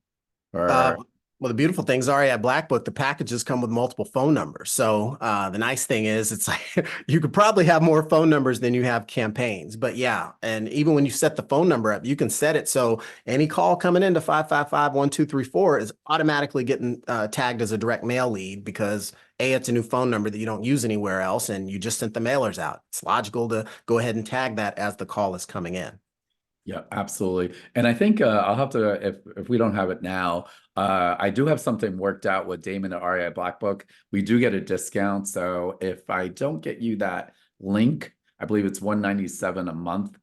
Speaker 2: Or
Speaker 3: Well, the beautiful things are at Black Book, the packages come with multiple phone numbers. So the nice thing is it's like you could probably have more phone numbers than you have campaigns. But yeah, and even when you set the phone number up, you can set it so any call coming into 555-1234 is automatically getting tagged as a direct mail lead because A, it's a new phone number that you don't use anywhere else, and you just sent the mailers out. It's logical to go ahead and tag that as the call is coming in.
Speaker 2: Yeah, absolutely. And I think I'll have to, if we don't have it now, I do have something worked out with Damon at REI Black Book. We do get a discount. So if I don't get you that link, I believe it's $197 a month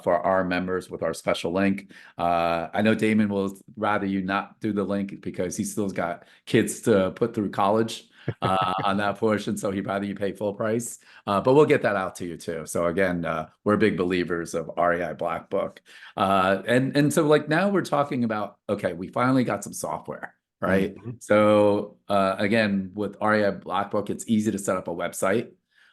Speaker 2: for our members with our special link. I know Damon will rather you not do the link because he still's got kids to put through college on that portion. So he'd rather you pay full price, but we'll get that out to you too. So again, we're big believers of REI Black Book. And so like now we're talking about, okay, we finally got some software, right?
Speaker 3: Mm-hmm.
Speaker 2: So again, with REI Black Book, it's easy to set up a website.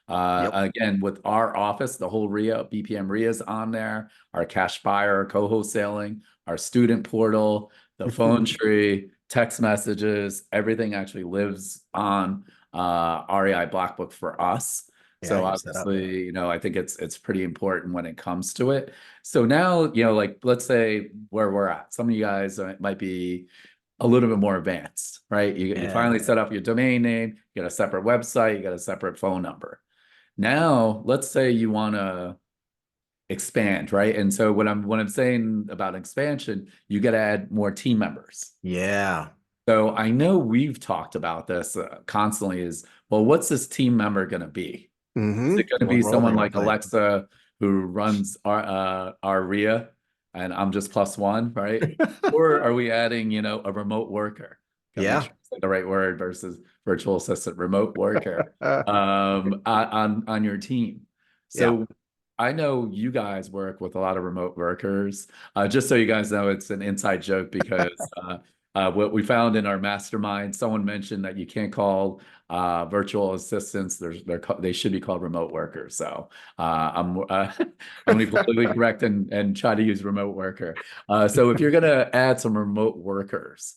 Speaker 2: Again, with our office, the whole RIA, BPM RIA is on there, our cash buyer, co-wholesaling, our student portal, the phone tree, text messages, everything actually lives on REI Black Book for us. So obviously, I think it's pretty important when it comes to it. So now, like let's say where we're at, some of you guys might be a little bit more advanced, right? You finally set up your domain name, you got a separate website, you got a separate phone number. Now, let's say you want to expand, right? And so when I'm saying about expansion, you got to add more team members.
Speaker 3: Yeah.
Speaker 2: So I know we've talked about this constantly is, well, what's this team member going to be?
Speaker 3: Mm-hmm.
Speaker 2: Is it going to be someone like Alexa who runs our RIA and I'm just +1, right? Or are we adding, a remote worker?
Speaker 3: Yeah.
Speaker 2: The right word versus virtual assistant, remote worker on your team. So I know you guys work with a lot of remote workers. Just so you guys know, it's an inside joke because what we found in our mastermind, someone mentioned that you can't call virtual assistants. They should be called remote workers. So I'm going to be completely correct and try to use remote worker. So if you're going to add some remote workers,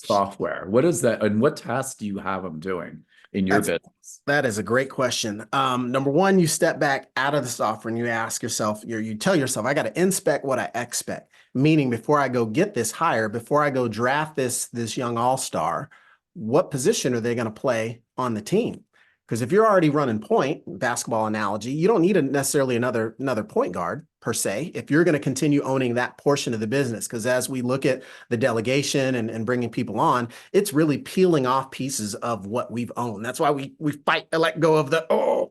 Speaker 2: software, what is that, and what tasks do you have them doing in your business?
Speaker 3: That is a great question. Number one, you step back out of the software and you ask yourself, you tell yourself, I got to inspect what I expect. Meaning before I go get this hire, before I go draft this young all-star, what position are they going to play on the team? Because if you're already running point, basketball analogy, you don't need necessarily another point guard per se, if you're going to continue owning that portion of the business. Because as we look at the delegation and bringing people on, it's really peeling off pieces of what we've owned. That's why we fight to let go of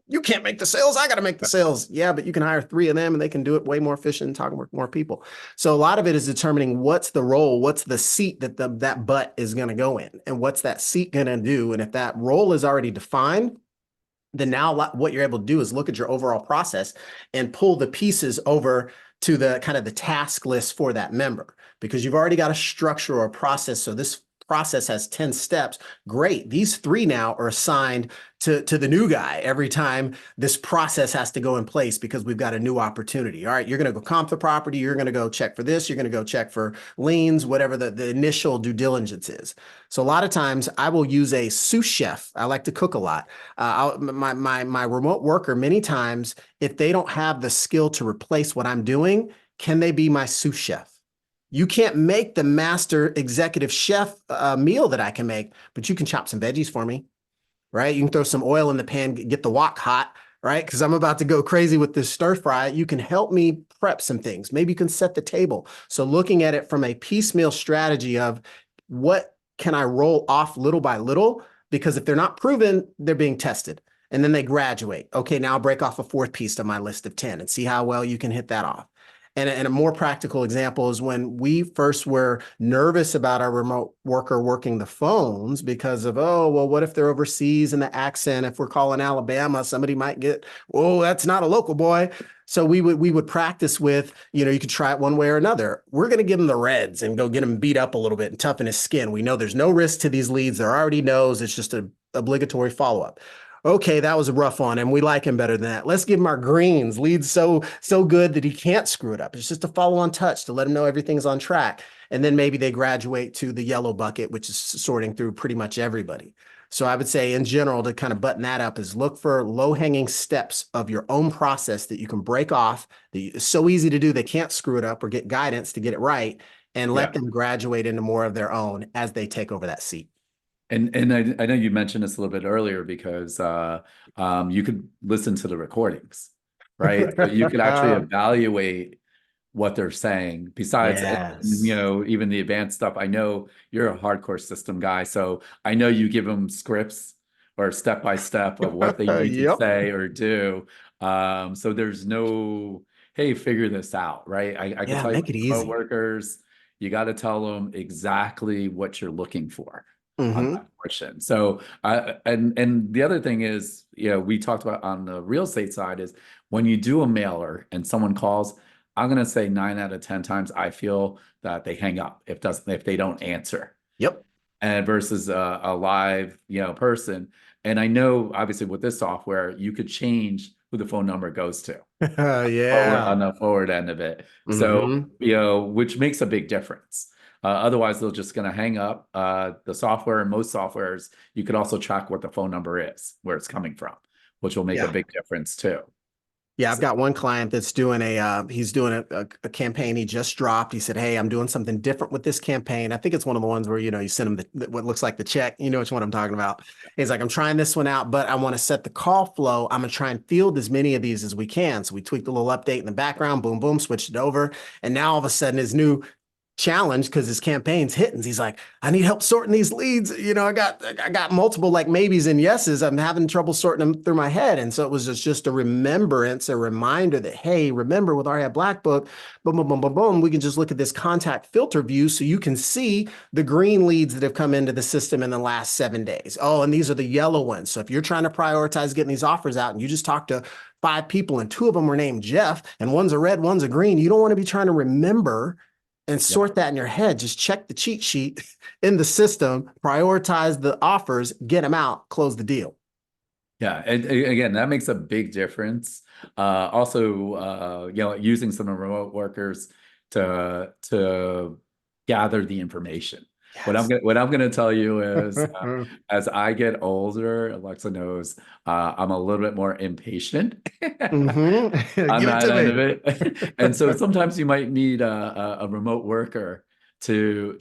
Speaker 3: you can't make the sales. I got to make the sales. Yeah, but you can hire 3 of them and they can do it way more efficient and talk with more people. So a lot of it is determining what's the role, what's the seat that that butt is going to go in, and what's that seat going to do. And if that role is already defined, then now what you're able to do is look at your overall process and pull the pieces over to the kind of the task list for that member, because you've already got a structure or a process. So this process has 10 steps. Great. These 3 now are assigned to the new guy every time this process has to go in place, because we've got a new opportunity. All right, you're going to go comp the property. You're going to go check for this. You're going to go check for liens, whatever the initial due diligence is. So a lot of times I will use a sous chef. I like to cook a lot. My remote worker, many times, if they don't have the skill to replace what I'm doing, can they be my sous chef? You can't make the master executive chef meal that I can make, but you can chop some veggies for me, right? You can throw some oil in the pan, get the wok hot, right? Because I'm about to go crazy with this stir fry. You can help me prep some things. Maybe you can set the table. So looking at it from a piecemeal strategy of what can I roll off little by little? Because if they're not proven, they're being tested. And then they graduate. Okay, now I'll break off a 4th piece to my list of 10 and see how well you can hit that off. And a more practical example is when we first were nervous about our remote worker working the phones because of, oh, well, what if they're overseas and the accent? If we're calling Alabama, somebody might get, oh, that's not a local boy. So we would practice with, you could try it one way or another. We're going to give him the reds and go get him beat up a little bit and toughen his skin. We know there's no risk to these leads. They're already knows. It's just an obligatory follow-up. Okay, that was a rough one, and we like him better than that. Let's give him our greens. Leads so good that he can't screw it up. It's just a follow-on touch to let him know everything's on track. And then maybe they graduate to the yellow bucket, which is sorting through pretty much everybody. So I would say in general, to kind of button that up, is look for low-hanging steps of your own process that you can break off. It's so easy to do, they can't screw it up or get guidance to get it right, and let them graduate into more of their own as they take over that seat.
Speaker 2: And I know you mentioned this a little bit earlier because you could listen to the recordings, right? So you could actually evaluate what they're saying. Besides, even the advanced stuff. I know you're a hardcore system guy, so I know you give them scripts or step by step of what they need to say or do. So there's no, hey, figure this out, right? I can tell
Speaker 3: make
Speaker 2: you,
Speaker 3: it easy.
Speaker 2: workers, you got to tell them exactly what you're looking for.
Speaker 3: Mm-hmm.
Speaker 2: On that portion. So, and the other thing is, we talked about on the real estate side is when you do a mailer and someone calls, I'm going to say 9 out of 10 times I feel that they hang up if they don't answer.
Speaker 3: Yep.
Speaker 2: And versus a live, person. And I know obviously with this software, you could change who the phone number goes to. On the forward end of it.
Speaker 3: Mm-hmm.
Speaker 2: So, which makes a big difference. Otherwise, they're just going to hang up. The software and most softwares, you could also track what the phone number is, where it's coming from, which will make a big difference too.
Speaker 3: Yeah, I've got one client that's doing he's doing a campaign he just dropped. He said, hey, I'm doing something different with this campaign. I think it's one of the ones where, you send him what looks like the check. You know which one I'm talking about. He's like, I'm trying this one out, but I want to set the call flow. I'm going to try and field as many of these as we can. So we tweaked a little update in the background, boom, boom, switched it over. And now all of a sudden his new challenge, because his campaign's hitting, he's like, I need help sorting these leads. I got multiple like maybes and yeses. I'm having trouble sorting them through my head. And so it was just a remembrance, a reminder that, hey, remember with our Black Book, boom, boom, boom, boom, boom, we can just look at this contact filter view so you can see the green leads that have come into the system in the last 7 days. Oh, and these are the yellow ones. So if you're trying to prioritize getting these offers out and you just talk to 5 people and 2 of them were named Jeff and one's a red, one's a green, you don't want to be trying to remember and sort that in your head. Just check the cheat sheet in the system, prioritize the offers, get them out, close the deal.
Speaker 2: Yeah, and again, that makes a big difference. Also, using some remote workers to gather the information. Yes. What I'm gonna tell you is, as I get older, Alexa knows I'm a little bit more impatient on that end of it, and so sometimes you might need a remote worker to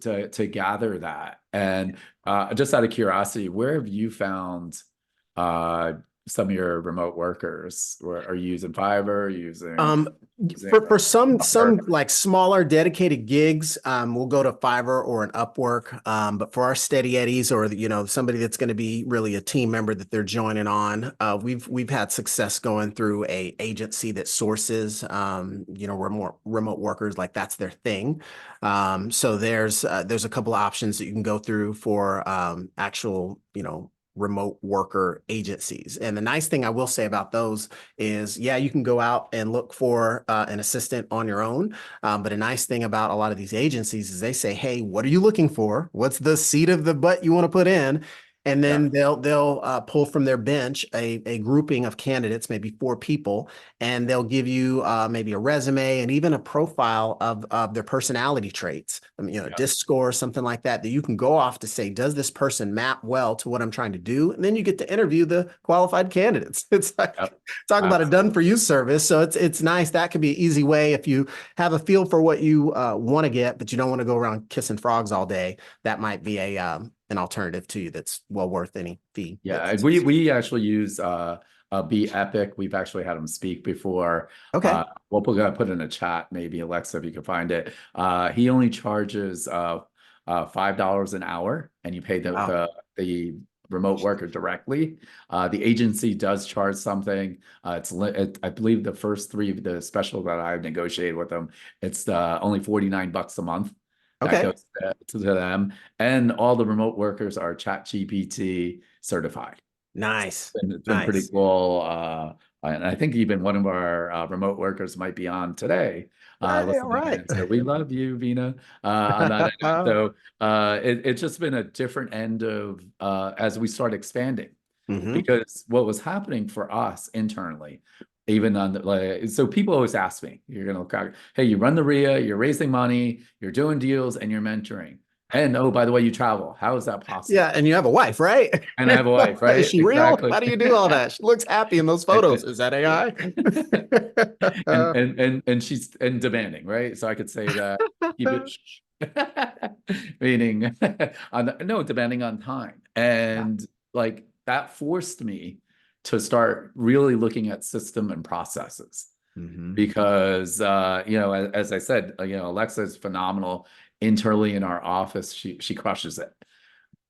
Speaker 2: gather that. And just out of curiosity, where have you found some of your remote workers? Are you using Fiverr? Are you
Speaker 3: Um,
Speaker 2: using
Speaker 3: for some
Speaker 2: Upwork?
Speaker 3: like smaller dedicated gigs, we'll go to Fiverr or an Upwork. But for our steady eddies or somebody that's going to be really a team member that they're joining on, we've had success going through a agency that sources remote workers, like that's their thing. So there's a couple of options that you can go through for actual remote worker agencies. And the nice thing I will say about those is, yeah, you can go out and look for an assistant on your own. But a nice thing about a lot of these agencies is they say, hey, what are you looking for? What's the seat of the butt you want to put in? And
Speaker 2: Yeah.
Speaker 3: then they'll pull from their bench a grouping of candidates, maybe 4 people, and they'll give you maybe a resume and even a profile of their personality traits,
Speaker 2: Yeah.
Speaker 3: DISC score, something like that, that you can go off to say, does this person map well to what I'm trying to do? And then you get to interview the qualified candidates. It's like,
Speaker 2: Yep.
Speaker 3: talk about a
Speaker 2: Absolutely.
Speaker 3: done for you service. So it's nice. That could be an easy way if you have a feel for what you want to get, but you don't want to go around kissing frogs all day. That might be an alternative to you that's well worth any fee.
Speaker 2: Yeah, we actually use Be Epic. We've actually had him speak before.
Speaker 3: Okay.
Speaker 2: We'll put in a chat, maybe Alexa, if you can find it. He only charges $5 an hour, and you pay
Speaker 3: Wow.
Speaker 2: the remote worker directly. The agency does charge something. I believe the first 3, the special that I've negotiated with them, it's only $49 a month. That
Speaker 3: Okay.
Speaker 2: goes to them, and all the remote workers are ChatGPT certified.
Speaker 3: Nice.
Speaker 2: It's been pretty
Speaker 3: Nice.
Speaker 2: cool. And I think even one of our remote workers might be on today,
Speaker 3: Hey, all
Speaker 2: listening
Speaker 3: right.
Speaker 2: in. So we love you, Vina, on that end. So it's just been a different end of as we start expanding,
Speaker 3: Hmm.
Speaker 2: because what was happening for us internally, even on so people always ask me, you're gonna look out, hey, you run the RIA, you're raising money, you're doing deals, and you're mentoring. And oh, by the way, you travel. How is that possible?
Speaker 3: Yeah, and you have a wife, right?
Speaker 2: And I have a wife,
Speaker 3: Is
Speaker 2: right?
Speaker 3: she real?
Speaker 2: Exactly.
Speaker 3: How do you do all that? She looks happy in those photos. Is that AI?
Speaker 2: And she's demanding, right? So I could say that, keep it shh. Meaning no, demanding on time. And like that forced me to start really looking at system and processes,
Speaker 3: Hmm.
Speaker 2: because as I said, Alexa is phenomenal internally in our office. She crushes it.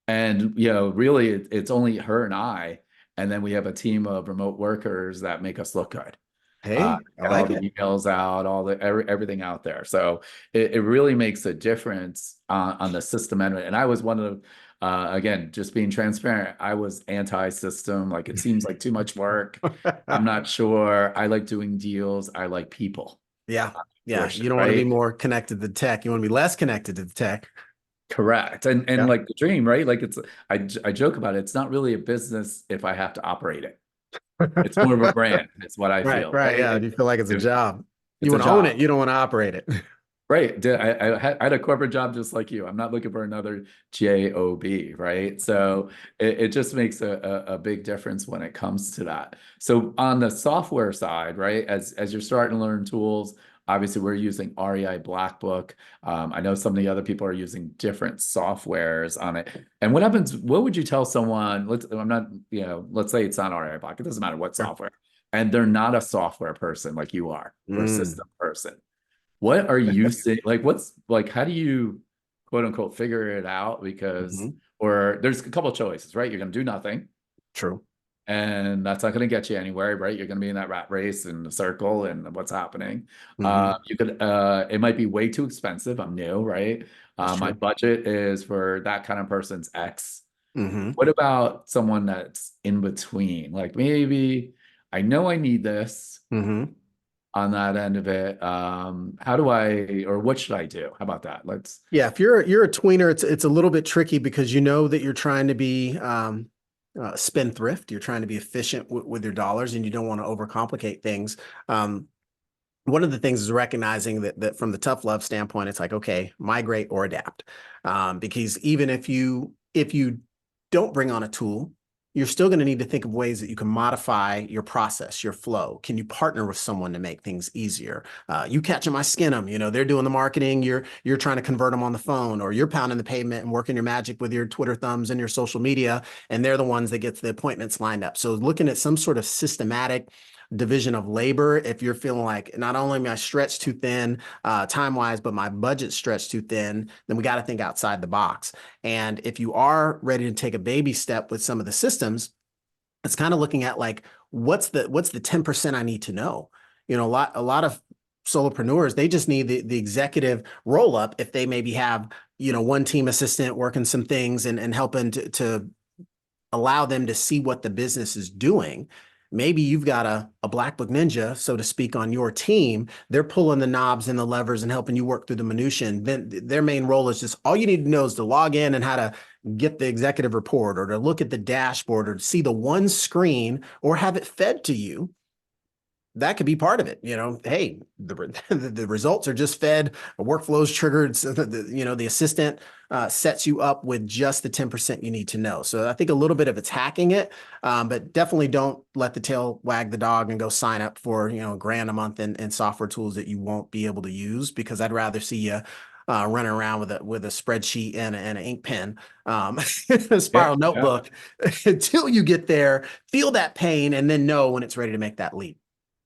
Speaker 2: And really it's only her and I, and then we have a team of remote workers that make us look good.
Speaker 3: Hey, I
Speaker 2: Get all
Speaker 3: like
Speaker 2: the
Speaker 3: it.
Speaker 2: emails out, everything out there. So it really makes a difference on the system end. And I was one of, again, just being transparent, I was anti-system. Like, it seems like too much work. I'm not sure. I like doing deals. I like people.
Speaker 3: Yeah. Yeah.
Speaker 2: Portion,
Speaker 3: You don't want to be
Speaker 2: right?
Speaker 3: more connected to tech. You want to be less connected to the tech.
Speaker 2: Correct. And
Speaker 3: Yeah.
Speaker 2: like the dream, right? Like I joke about it. It's not really a business if I have to operate it. It's more of a brand. It's what I
Speaker 3: Right.
Speaker 2: feel,
Speaker 3: Right.
Speaker 2: right?
Speaker 3: Yeah. You feel like it's a job. You
Speaker 2: It's a
Speaker 3: want to own
Speaker 2: job.
Speaker 3: it. You don't want to operate it.
Speaker 2: Right. I had a corporate job just like you. I'm not looking for another job, right? So it just makes a big difference when it comes to that. So on the software side, right, as you're starting to learn tools, obviously we're using REI Black Book. I know some of the other people are using different softwares on it. And what happens, what would you tell someone, let's say it's not REI Black, it doesn't matter what software, and they're not a software person like you are, or a
Speaker 3: Mm.
Speaker 2: system person. What are you seeing? Like, how do you quote unquote figure it out? Because,
Speaker 3: Mhm.
Speaker 2: or there's a couple of choices, right? You're going to do nothing,
Speaker 3: True.
Speaker 2: and that's not going to get you anywhere, right? You're going to be in that rat race and the circle and what's happening.
Speaker 3: Hmm.
Speaker 2: It might be way too expensive. I'm new, right?
Speaker 3: That's
Speaker 2: My
Speaker 3: true.
Speaker 2: budget is for that kind of person's X.
Speaker 3: Hmm.
Speaker 2: What about someone that's in between? Like, maybe I know I need this
Speaker 3: Hmm.
Speaker 2: on that end of it. How do I, or what should I do? How about that? Let's,
Speaker 3: Yeah, if you're a tweener, it's a little bit tricky because you know that you're trying to be spendthrift. You're trying to be efficient with your dollars, and you don't want to overcomplicate things. Um, One of the things is recognizing that from the tough love standpoint, it's like, okay, migrate or adapt. Because even if you don't bring on a tool, you're still going to need to think of ways that you can modify your process, your flow. Can you partner with someone to make things easier? You catching my skin them, they're doing the marketing, you're trying to convert them on the phone, or you're pounding the pavement and working your magic with your Twitter thumbs and your social media, and they're the ones that gets the appointments lined up. So looking at some sort of systematic division of labor, if you're feeling like not only am I stretched too thin time wise, but my budget stretched too thin, then we got to think outside the box. And if you are ready to take a baby step with some of the systems, it's kind of looking at like, what's the 10% I need to know? A lot of solopreneurs, they just need the executive roll up if they maybe have, one team assistant working some things and helping to allow them to see what the business is doing. Maybe you've got a black book ninja, so to speak, on your team. They're pulling the knobs and the levers and helping you work through the minutia. And then their main role is just all you need to know is to log in and how to get the executive report, or to look at the dashboard, or to see the one screen, or have it fed to you. That could be part of it. Hey, the results are just fed, a workflow's triggered. So the assistant sets you up with just the 10% you need to know. So I think a little bit of it's hacking it, but definitely don't let the tail wag the dog and go sign up for, $1,000 a month in software tools that you won't be able to use, because I'd rather see you running around with a spreadsheet and an ink pen, a spiral notebook, until you get there, feel that pain, and then know when it's ready to make that leap.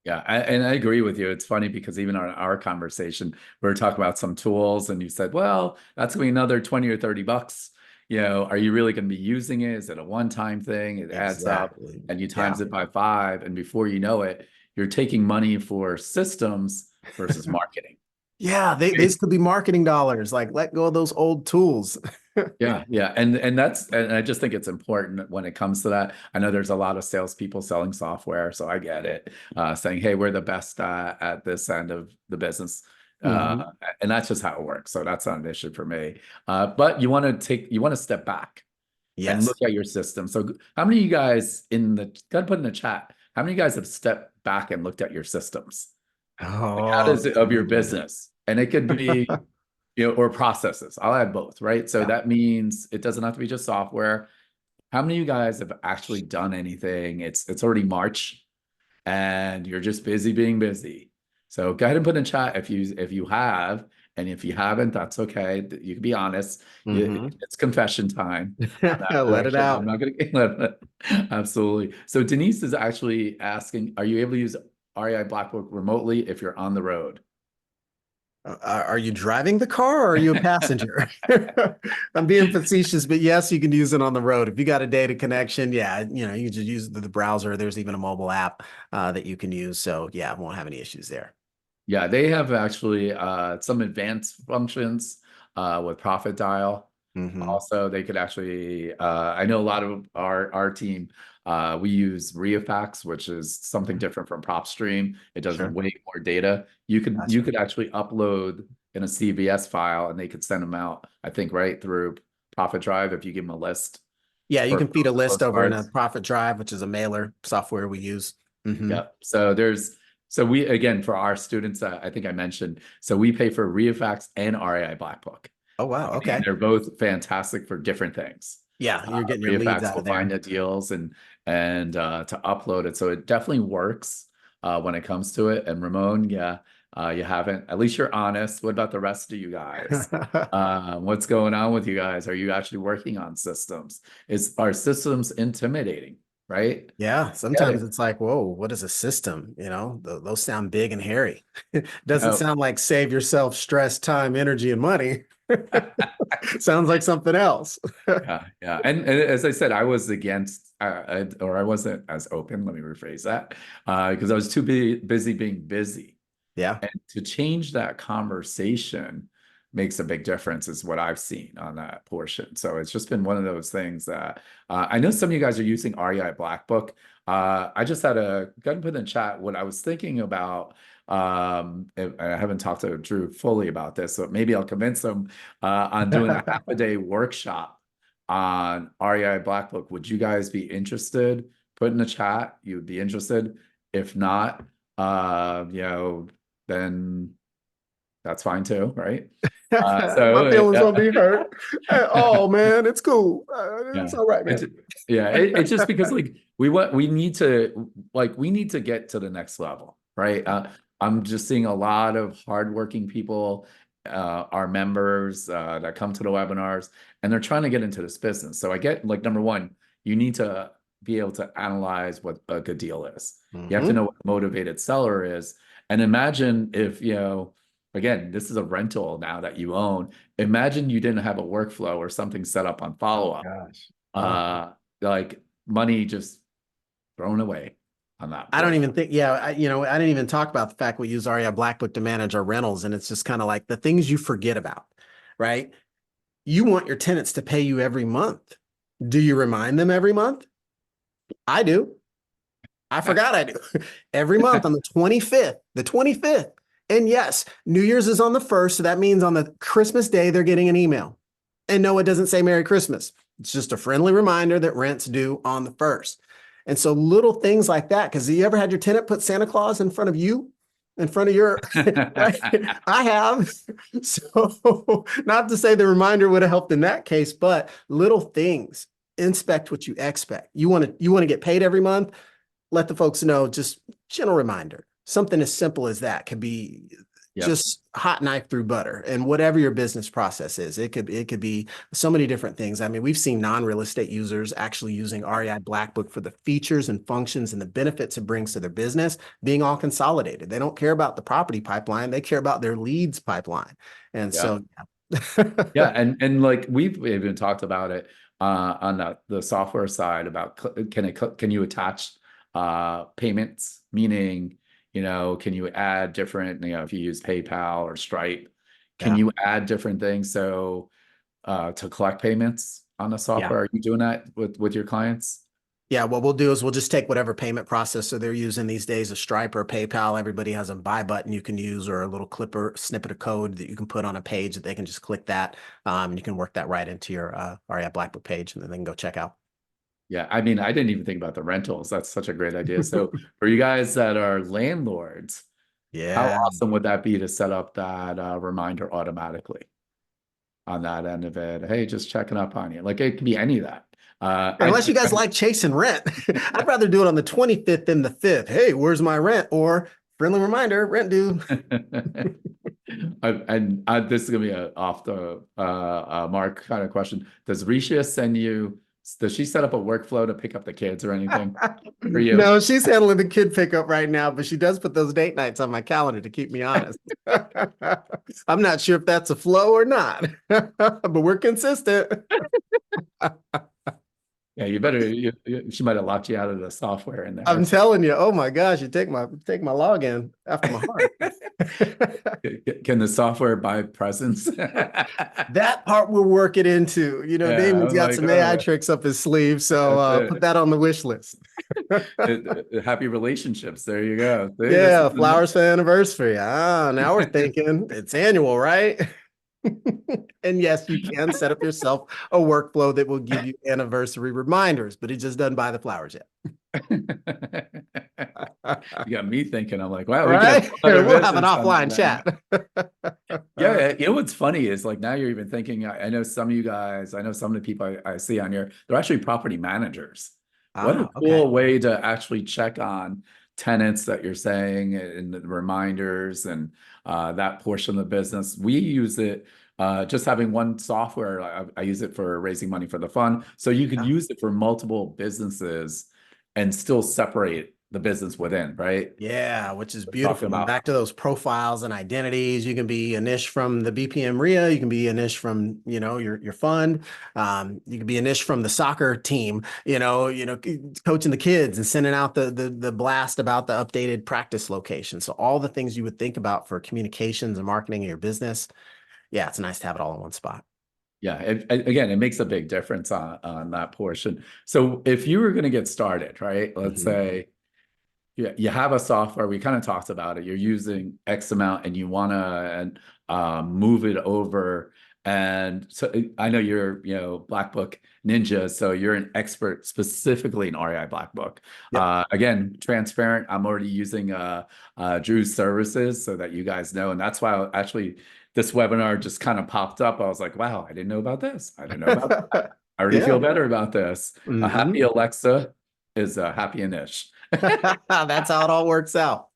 Speaker 2: Yeah, and I agree with you. It's funny because even on our conversation, we were talking about some tools, and you said, well, that's going to be another 20 or 30 bucks. Are you really going to be using it? Is it a one-time thing? It adds up, and you times it by 5, and before you know it, you're taking money for systems versus marketing.
Speaker 3: Yeah, they could be marketing dollars. Like, let go of those old tools.
Speaker 2: Yeah, and I just think it's important when it comes to that. I know there's a lot of salespeople selling software, so I get it. Saying, "Hey, we're the best at this end of the business," and that's just how it works. So that's not an issue for me. But you want to step back and look at your system. So how many of you guys gotta put in the chat? How many of you guys have stepped back and looked at your systems? Like, how does it of your business? And it could be or processes. I'll add both, right? So that means it doesn't have to be just software. How many of you guys have actually done anything? It's already March and you're just busy being busy. So go ahead and put in chat if you have, and if you haven't, that's okay. You can be honest. It's confession time.
Speaker 3: Let it out.
Speaker 2: I'm not going to let it. Absolutely. So Denise is actually asking, are you able to use REI Blackbook remotely if you're on the road?
Speaker 3: Are you driving the car, or are you a passenger? I'm being facetious, but yes, you can use it on the road. If you got a data connection, yeah, you just use the browser. There's even a mobile app that you can use. So yeah, won't have any issues there.
Speaker 2: Yeah, they have actually some advanced functions with Profit Dial. Also, they could actually, I know a lot of our team, we use ReaFax, which is something different from PropStream. It does way more data. You could actually upload in a CVS file, and they could send them out, I think, right through Profit Drive if you give them a list.
Speaker 3: Yeah, you can feed a list over in a Profit Drive, which is a mailer software we use.
Speaker 2: Yeah. So we, again, for our students, I think I mentioned, so we pay for ReaFax and REI Blackbook.
Speaker 3: Oh, wow. Okay.
Speaker 2: And they're both fantastic for different things.
Speaker 3: Yeah, you're getting your leads out
Speaker 2: will
Speaker 3: of there.
Speaker 2: find the deals and to upload it. So it definitely works when it comes to it. And Ramon, yeah, you haven't, at least you're honest. What about the rest of you guys? What's going on with you guys? Are you actually working on systems? Are systems intimidating? Right?
Speaker 3: Yeah, sometimes it's like, whoa, what is a system? Those sound big and hairy. Doesn't sound like save yourself stress, time, energy, and money. Sounds like something else.
Speaker 2: Yeah. And as I said, I was against, or I wasn't as open. Let me rephrase that, because I was too busy being busy.
Speaker 3: Yeah.
Speaker 2: And to change that conversation makes a big difference, is what I've seen on that portion. So it's just been one of those things that I know some of you guys are using REI Blackbook. I just had go and put in chat what I was thinking about. I haven't talked to Drew fully about this, so maybe I'll convince him on doing a half a day workshop on REI Blackbook. Would you guys be interested? Put in the chat, you would be interested. If not, then that's fine too, right?
Speaker 3: My feelings won't be hurt. Oh man, it's cool. It's
Speaker 2: Yeah.
Speaker 3: all right,
Speaker 2: It's
Speaker 3: man.
Speaker 2: it's just because like we need to get to the next level, right? I'm just seeing a lot of hardworking people, our members that come to the webinars, and they're trying to get into this business. So I get like number one, you need to be able to analyze what a good deal is. You have to know what a motivated seller is. And imagine if, again, this is a rental now that you own. Imagine you didn't have a workflow or something set up on follow-up.
Speaker 3: Gosh.
Speaker 2: Like money just thrown away on that
Speaker 3: I don't
Speaker 2: portion.
Speaker 3: even think, yeah, I didn't even talk about the fact we use REI Black Book to manage our rentals. And it's just kind of like the things you forget about, right? You want your tenants to pay you every month. Do you remind them every month? I do. I forgot I do. Every month on the 25th. And yes, New Year's is on the 1st. So that means on the Christmas day, they're getting an email. And no, it doesn't say Merry Christmas. It's just a friendly reminder that rent's due on the 1st. And so little things like that, because you ever had your tenant put Santa Claus in front of you, in front of your, right? I have. So not to say the reminder would have helped in that case, but little things, inspect what you expect. You want to get paid every month. Let the folks know, just general reminder. Something as simple as that could be just hot knife through butter, and whatever your business process is, it could be so many different things. I mean, we've seen non-real estate users actually using REI Black Book for the features and functions and the benefits it brings to their business being all consolidated. They don't care about the property pipeline. They care about their leads pipeline. And so,
Speaker 2: yeah. And like we've even talked about it on the software side about can you attach payments, meaning, can you add different, if you use PayPal or Stripe, can you add different things so to collect payments on the software? Are you doing that with your clients?
Speaker 3: Yeah, what we'll do is we'll just take whatever payment processor they're using these days, a Stripe or PayPal. Everybody has a buy button you can use, or a little snippet of code that you can put on a page that they can just click that. And you can work that right into your REI Black Book page, and then they can go check out.
Speaker 2: Yeah, I mean, I didn't even think about the rentals. That's such a great idea. So for you guys that are landlords, how awesome would that be to set up that reminder automatically on that end of it? Hey, just checking up on you. Like it could be any of that.
Speaker 3: Unless you guys like chasing rent, I'd rather do it on the 25th than the 5th. Hey, where's my rent? Or friendly reminder, rent due.
Speaker 2: This is gonna be a off the mark kind of question. Does she set up a workflow to pick up the kids or anything for you?
Speaker 3: No, she's handling the kid pickup right now, but she does put those date nights on my calendar to keep me honest. I'm not sure if that's a flow or not, but we're consistent.
Speaker 2: Yeah, you better. She might have locked you out of the software in there.
Speaker 3: I'm telling you. Oh my gosh, you take my login after my heart.
Speaker 2: Can the software buy presents?
Speaker 3: That part we're working into. Damon's got some AI tricks up his sleeve, so put that on the wish list.
Speaker 2: Happy relationships. There you go.
Speaker 3: Yeah, flowers for anniversary. Now we're thinking it's annual, right? And yes, you can set up yourself a workflow that will give you anniversary reminders, but it just doesn't buy the flowers yet.
Speaker 2: You got me thinking. I'm like, wow,
Speaker 3: right? We'll have an offline chat.
Speaker 2: Yeah, what's funny is like now you're even thinking. I know some of you guys. I know some of the people I see on here. They're actually property managers. What a cool way to actually check on tenants that you're saying, and the reminders and that portion of the business. We use it just having one software. I use it for raising money for the fund. So you can use it for multiple businesses and still separate the business within, right?
Speaker 3: Yeah, which is beautiful. Back to those profiles and identities. You can be a niche from the BPM RIA. You can be a niche from, your fund. You can be a niche from the soccer team, coaching the kids and sending out the blast about the updated practice location. So all the things you would think about for communications and marketing in your business. Yeah, it's nice to have it all in one spot.
Speaker 2: Yeah, again, it makes a big difference on that portion. So if you were going to get started, right, let's say you have a software, we kind of talked about it, you're using X amount and you want to move it over. And so I know you're, Black Book Ninja, so you're an expert specifically in REI Black Book.
Speaker 3: Yep.
Speaker 2: Again, transparent. I'm already using Drew's services so that you guys know, and that's why actually this webinar just kind of popped up. I was like, wow, I didn't know about this. I didn't know about that. I already
Speaker 3: Yeah.
Speaker 2: feel better about this. A happy Alexa is a happy Anish.
Speaker 3: That's how it all works out.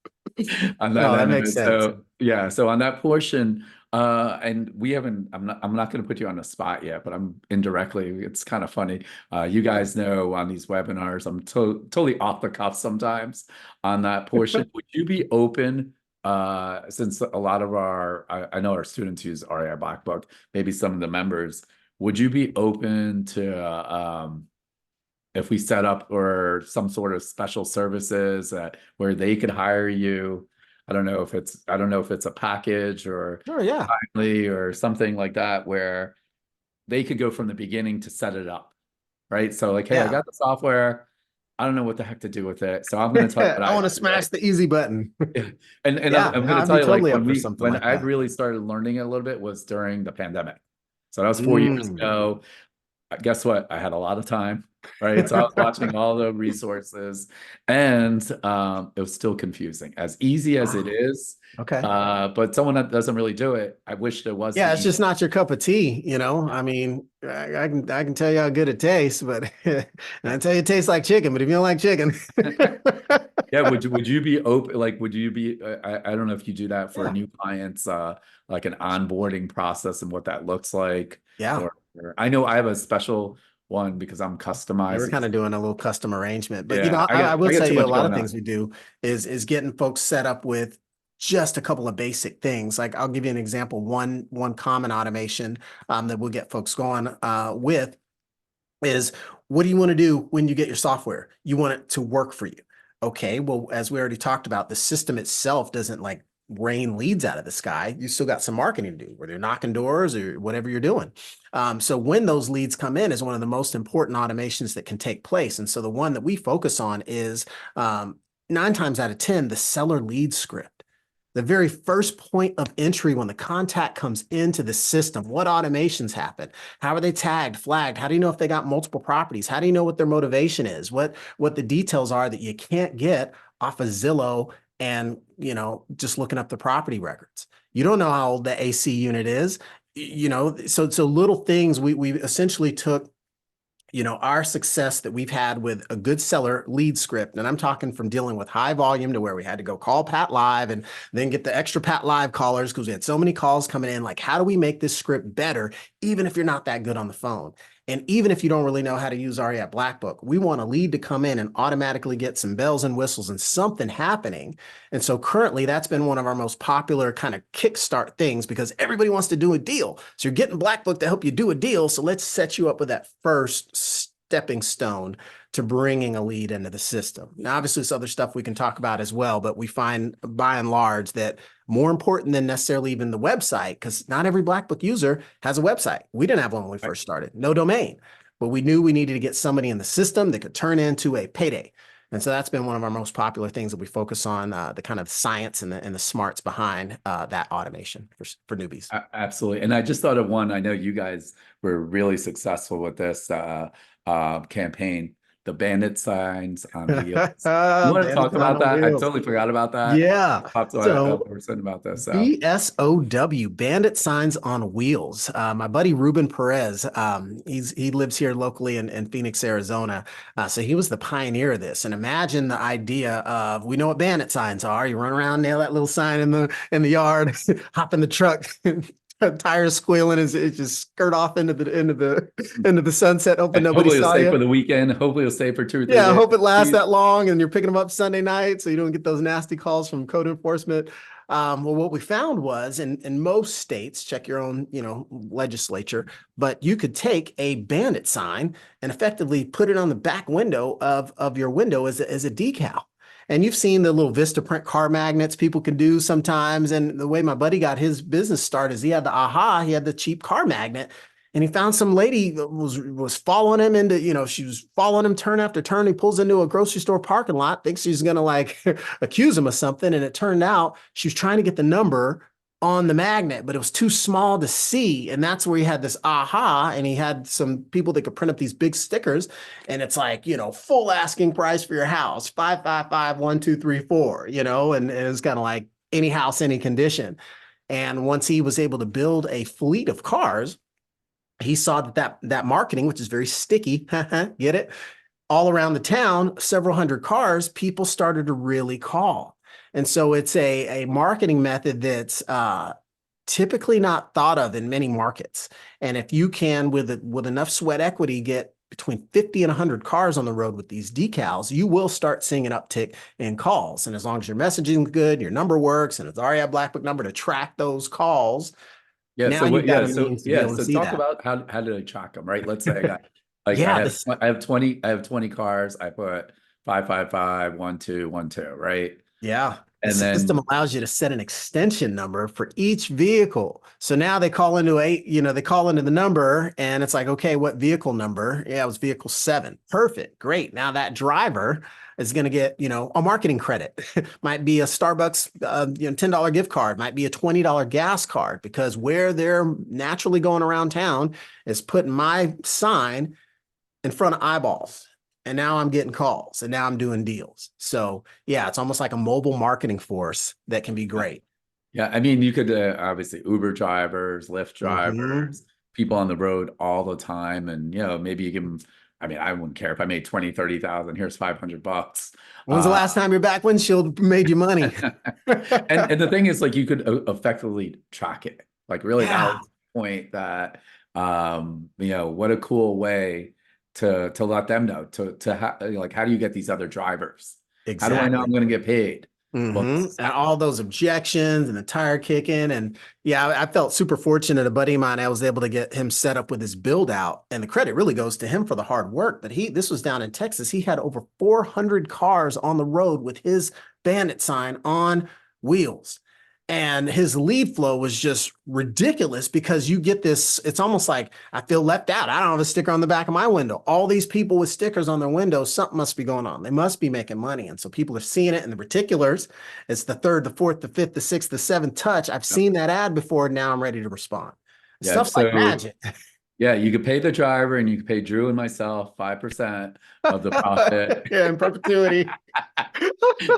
Speaker 2: On that
Speaker 3: No, that
Speaker 2: end of
Speaker 3: makes
Speaker 2: it.
Speaker 3: sense.
Speaker 2: So yeah, so on that portion, and we haven't, I'm not going to put you on the spot yet, but I'm indirectly, it's kind of funny. You guys know on these webinars, I'm totally off the cuff sometimes on that portion. Would you be open, since a lot of I know our students use REI Black Book, maybe some of the members, would you be open to, if we set up or some sort of special services where they could hire you? I don't know if it's a package or
Speaker 3: Sure, yeah.
Speaker 2: timely or something like that, where they could go from the beginning to set it up, right? So like, hey, I
Speaker 3: Yeah.
Speaker 2: got the software. I don't know what the heck to do with it. So I'm going to tell you what
Speaker 3: I want to
Speaker 2: do,
Speaker 3: smash
Speaker 2: right?
Speaker 3: the easy button.
Speaker 2: And
Speaker 3: Yeah,
Speaker 2: I'm
Speaker 3: no,
Speaker 2: going to
Speaker 3: I'd
Speaker 2: tell
Speaker 3: be
Speaker 2: you, like,
Speaker 3: totally up for something
Speaker 2: when
Speaker 3: like
Speaker 2: I
Speaker 3: that.
Speaker 2: really started learning it a little bit was during the pandemic. So that was 4 years ago. Guess what? I had a lot of time, right? So I was watching all the resources, and it was still confusing. As easy as it
Speaker 3: Wow.
Speaker 2: is,
Speaker 3: Okay.
Speaker 2: but someone that doesn't really do it, I wish there was
Speaker 3: Yeah,
Speaker 2: the
Speaker 3: it's
Speaker 2: easy.
Speaker 3: just not your cup of tea, you know. I mean, I can tell you how good it tastes, but and I tell you it tastes like chicken, but if you don't like chicken,
Speaker 2: Yeah, would you be open? Like, would you be? I don't know if you do that for
Speaker 3: yeah,
Speaker 2: new clients, like an onboarding process and what that looks like,
Speaker 3: yeah.
Speaker 2: or I know I have a special one because I'm
Speaker 3: Yeah, we're
Speaker 2: customizing.
Speaker 3: kind of doing a little custom arrangement, but
Speaker 2: Yeah,
Speaker 3: I will
Speaker 2: I get
Speaker 3: tell
Speaker 2: too
Speaker 3: you a
Speaker 2: much
Speaker 3: lot of
Speaker 2: going
Speaker 3: things
Speaker 2: on.
Speaker 3: we do is getting folks set up with just a couple of basic things. Like I'll give you an example. One common automation that we'll get folks going with is, what do you want to do when you get your software? You want it to work for you. Okay, well, as we already talked about, the system itself doesn't like rain leads out of the sky. You still got some marketing to do, whether you're knocking doors or whatever you're doing. So when those leads come in is one of the most important automations that can take place. And so the one that we focus on is 9 times out of 10, the seller lead script. The very first point of entry when the contact comes into the system, what automations happen? How are they tagged, flagged? How do you know if they got multiple properties? How do you know what their motivation is? What the details are that you can't get off of Zillow and, just looking up the property records? You don't know how old the AC unit is, so little things we essentially took our success that we've had with a good seller lead script. And I'm talking from dealing with high volume to where we had to go call Pat Live and then get the extra Pat Live callers because we had so many calls coming in. Like, how do we make this script better, even if you're not that good on the phone? And even if you don't really know how to use REI Black Book, we want a lead to come in and automatically get some bells and whistles and something happening. And so currently that's been one of our most popular kind of kickstart things because everybody wants to do a deal. So you're getting Black Book to help you do a deal. So let's set you up with that first stepping stone to bringing a lead into the system. Now, obviously, there's other stuff we can talk about as well, but we find by and large that more important than necessarily even the website, because not every Black Book user has a website. We didn't have one when we first started, no domain, but we knew we needed to get somebody in the system that could turn into a payday. And so that's been one of our most popular things that we focus on, the kind of science and the smarts behind that automation for newbies.
Speaker 2: Absolutely. And I just thought of one. I know you guys were really successful with this campaign, the bandit signs on wheels. You want to
Speaker 3: Bandit
Speaker 2: talk
Speaker 3: sign
Speaker 2: about
Speaker 3: on
Speaker 2: that? I
Speaker 3: wheels.
Speaker 2: totally forgot about that.
Speaker 3: Yeah.
Speaker 2: Talked to a
Speaker 3: So
Speaker 2: person about this. So.
Speaker 3: BSOW, Bandit Signs on Wheels. My buddy Ruben Perez, he lives here locally in Phoenix, Arizona. So he was the pioneer of this. And imagine the idea of, we know what bandit signs are. You run around, nail that little sign in the yard, hop in the truck. Tires squealing as it just skirt off into the sunset, hoping nobody
Speaker 2: Hopefully it'll
Speaker 3: saw
Speaker 2: stay
Speaker 3: you.
Speaker 2: for the weekend. Hopefully it'll stay for 2 or 3
Speaker 3: Yeah, I
Speaker 2: days.
Speaker 3: hope it lasts that long and you're picking them up Sunday night so you don't get those nasty calls from code enforcement. Well, what we found was in most states, check your own, legislature, but you could take a bandit sign and effectively put it on the back window of your window as a decal. And you've seen the little Vistaprint car magnets people can do sometimes. And the way my buddy got his business started is he had the cheap car magnet. And he found some lady that was following him into, she was following him turn after turn. He pulls into a grocery store parking lot, thinks she's going to like accuse him of something. And it turned out she was trying to get the number on the magnet, but it was too small to see. And that's where he had this aha. And he had some people that could print up these big stickers. And it's like, full asking price for your house, 555 1 2 3 4, and it was kind of like any house, any condition. And once he was able to build a fleet of cars, he saw that marketing, which is very sticky, get it? All around the town, several hundred cars, people started to really call. And so it's a marketing method that's typically not thought of in many markets. And if you can, with enough sweat equity, get between 50 and 100 cars on the road with these decals, you will start seeing an uptick in calls. And as long as your messaging is good, your number works, and it's already a Black Book number to track those calls,
Speaker 2: Yeah.
Speaker 3: now
Speaker 2: So
Speaker 3: you've
Speaker 2: what?
Speaker 3: got
Speaker 2: Yeah.
Speaker 3: a
Speaker 2: So
Speaker 3: means to be
Speaker 2: yeah.
Speaker 3: able to
Speaker 2: So
Speaker 3: see
Speaker 2: talk
Speaker 3: that.
Speaker 2: about how did I track them? Right. Let's say I got like
Speaker 3: Yeah,
Speaker 2: I have 20 cars. I put 555 1 2 1 2. Right.
Speaker 3: yeah. The
Speaker 2: And
Speaker 3: system
Speaker 2: then
Speaker 3: allows you to set an extension number for each vehicle. So now they call into they call into the number and it's like, okay, what vehicle number? Yeah, it was vehicle 7. Perfect. Great. Now that driver is going to get, a marketing credit. Might be a Starbucks, $10 gift card, might be a $20 gas card, because where they're naturally going around town is putting my sign in front of eyeballs. And now I'm getting calls and now I'm doing deals. So yeah, it's almost like a mobile marketing force that can be great.
Speaker 2: yeah, I mean, you could obviously Uber drivers, Lyft
Speaker 3: Mhm.
Speaker 2: drivers, people on the road all the time, and maybe you give them. I mean, I wouldn't care if I made 20, 30,000. Here's $500.
Speaker 3: When's the last time your back windshield made you money?
Speaker 2: And the thing is, like, you could effectively track it. Like, really, that
Speaker 3: Yeah,
Speaker 2: was the point that what a cool way to let them know like, how do you get these other drivers? How do I know I'm
Speaker 3: exactly.
Speaker 2: going to get paid? Well, this is
Speaker 3: And
Speaker 2: how.
Speaker 3: all those objections and the tire kicking. And yeah, I felt super fortunate. A buddy of mine, I was able to get him set up with his build out. And the credit really goes to him for the hard work. But this was down in Texas. He had over 400 cars on the road with his bandit sign on wheels. And his lead flow was just ridiculous because you get this, it's almost like I feel left out. I don't have a sticker on the back of my window. All these people with stickers on their windows, something must be going on. They must be making money. And so people are seeing it in the particulars. It's the third, the fourth, the fifth, the sixth, the seventh touch. I've seen that ad before. Now I'm ready to respond.
Speaker 2: Yeah,
Speaker 3: Stuff's like
Speaker 2: so
Speaker 3: magic.
Speaker 2: yeah, you could pay the driver and you could pay Drew and myself 5% of the profit.
Speaker 3: Yeah, in perpetuity.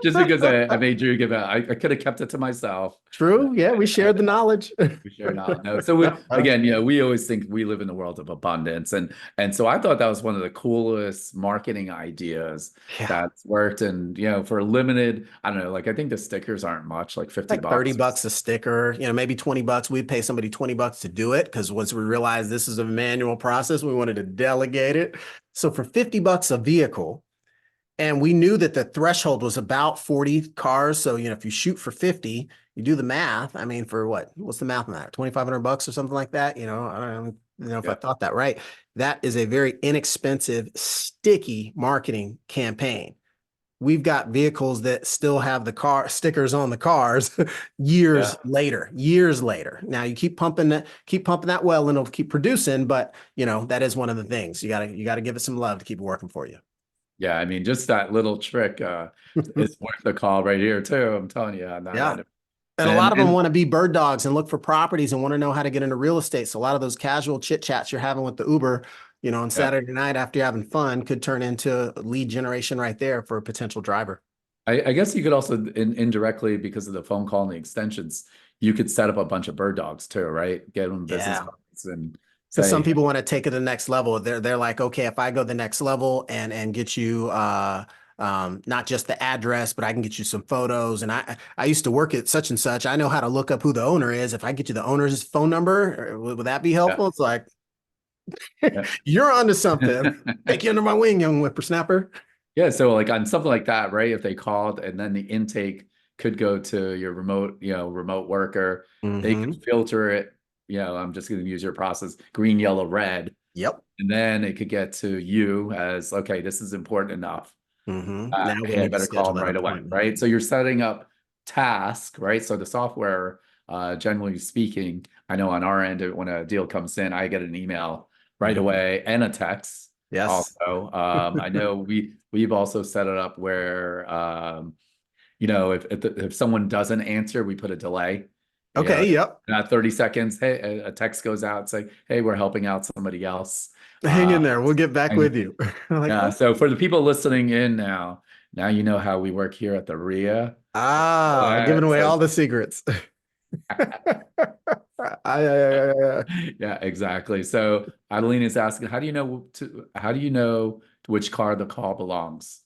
Speaker 2: Just because I made Drew give out. I could have kept it to myself.
Speaker 3: True. Yeah, we shared the knowledge.
Speaker 2: We share not. No. So again, we always think we live in the world of abundance. And so I thought that was one of the coolest marketing ideas
Speaker 3: Yeah.
Speaker 2: that's worked. And for a limited, I don't know, like I think the stickers aren't much, like 50
Speaker 3: Like 30
Speaker 2: bucks.
Speaker 3: bucks a sticker, maybe 20 bucks. We'd pay somebody 20 bucks to do it because once we realized this is a manual process, we wanted to delegate it. So for 50 bucks a vehicle, and we knew that the threshold was about 40 cars. So, if you shoot for 50, you do the math. I mean, for what's the math on that? 2,500 bucks or something like that. I don't know if I
Speaker 2: Yeah.
Speaker 3: thought that right. That is a very inexpensive, sticky marketing campaign. We've got vehicles that still have the car stickers on the cars
Speaker 2: Yeah.
Speaker 3: years later. Now you keep pumping that well and it'll keep producing, but that is one of the things. You gotta give it some love to keep it working for you.
Speaker 2: Yeah. I mean, just that little trick is worth the call right here too. I'm telling you on that
Speaker 3: Yeah.
Speaker 2: item.
Speaker 3: And a lot of them want to be bird dogs and look for properties and want to know how to get into real estate. So a lot of those casual chit chats you're having with the Uber, on Saturday night after you're having fun could turn into lead generation right there for a potential driver.
Speaker 2: I guess you could also indirectly, because of the phone call and the extensions, you could set up a bunch of bird dogs too, right? Get them business
Speaker 3: Yeah.
Speaker 2: cards and
Speaker 3: Because some
Speaker 2: say,
Speaker 3: people want to take it to the next level. They're like, okay, if I go the next level and get you not just the address, but I can get you some photos. And I used to work at such and such. I know how to look up who the owner is. If I get you the owner's phone number, would that be
Speaker 2: yeah,
Speaker 3: helpful? It's like,
Speaker 2: yeah.
Speaker 3: you're onto something. Take you under my wing, young whippersnapper.
Speaker 2: Yeah, so like on something like that, right? If they called and then the intake could go to your remote worker, they
Speaker 3: Mm-hmm.
Speaker 2: could filter it. I'm just going to use your process, green, yellow, red,
Speaker 3: Yep.
Speaker 2: and then it could get to you as, okay, this is important enough.
Speaker 3: Mm-hmm. Now we
Speaker 2: Hey, I
Speaker 3: need to
Speaker 2: better call
Speaker 3: schedule
Speaker 2: them
Speaker 3: that
Speaker 2: right away,
Speaker 3: appointment.
Speaker 2: right? So you're setting up task, right? So the software, generally speaking, I know on our end, when a deal comes in, I get an email right away and a text.
Speaker 3: Yes.
Speaker 2: Also, I know we've also set it up where if someone doesn't answer, we put a delay. Yeah,
Speaker 3: Okay, yep.
Speaker 2: not 30 seconds. Hey, a text goes out. It's like, hey, we're helping out somebody else.
Speaker 3: Hang in there. We'll get back
Speaker 2: And
Speaker 3: with you. Like,
Speaker 2: yeah,
Speaker 3: oh.
Speaker 2: so for the people listening in now you know how we work here at the RIA.
Speaker 3: Ah, giving away
Speaker 2: So
Speaker 3: all the secrets. I,
Speaker 2: yeah, exactly. So Adeline is asking, how do you know to which car the call belongs?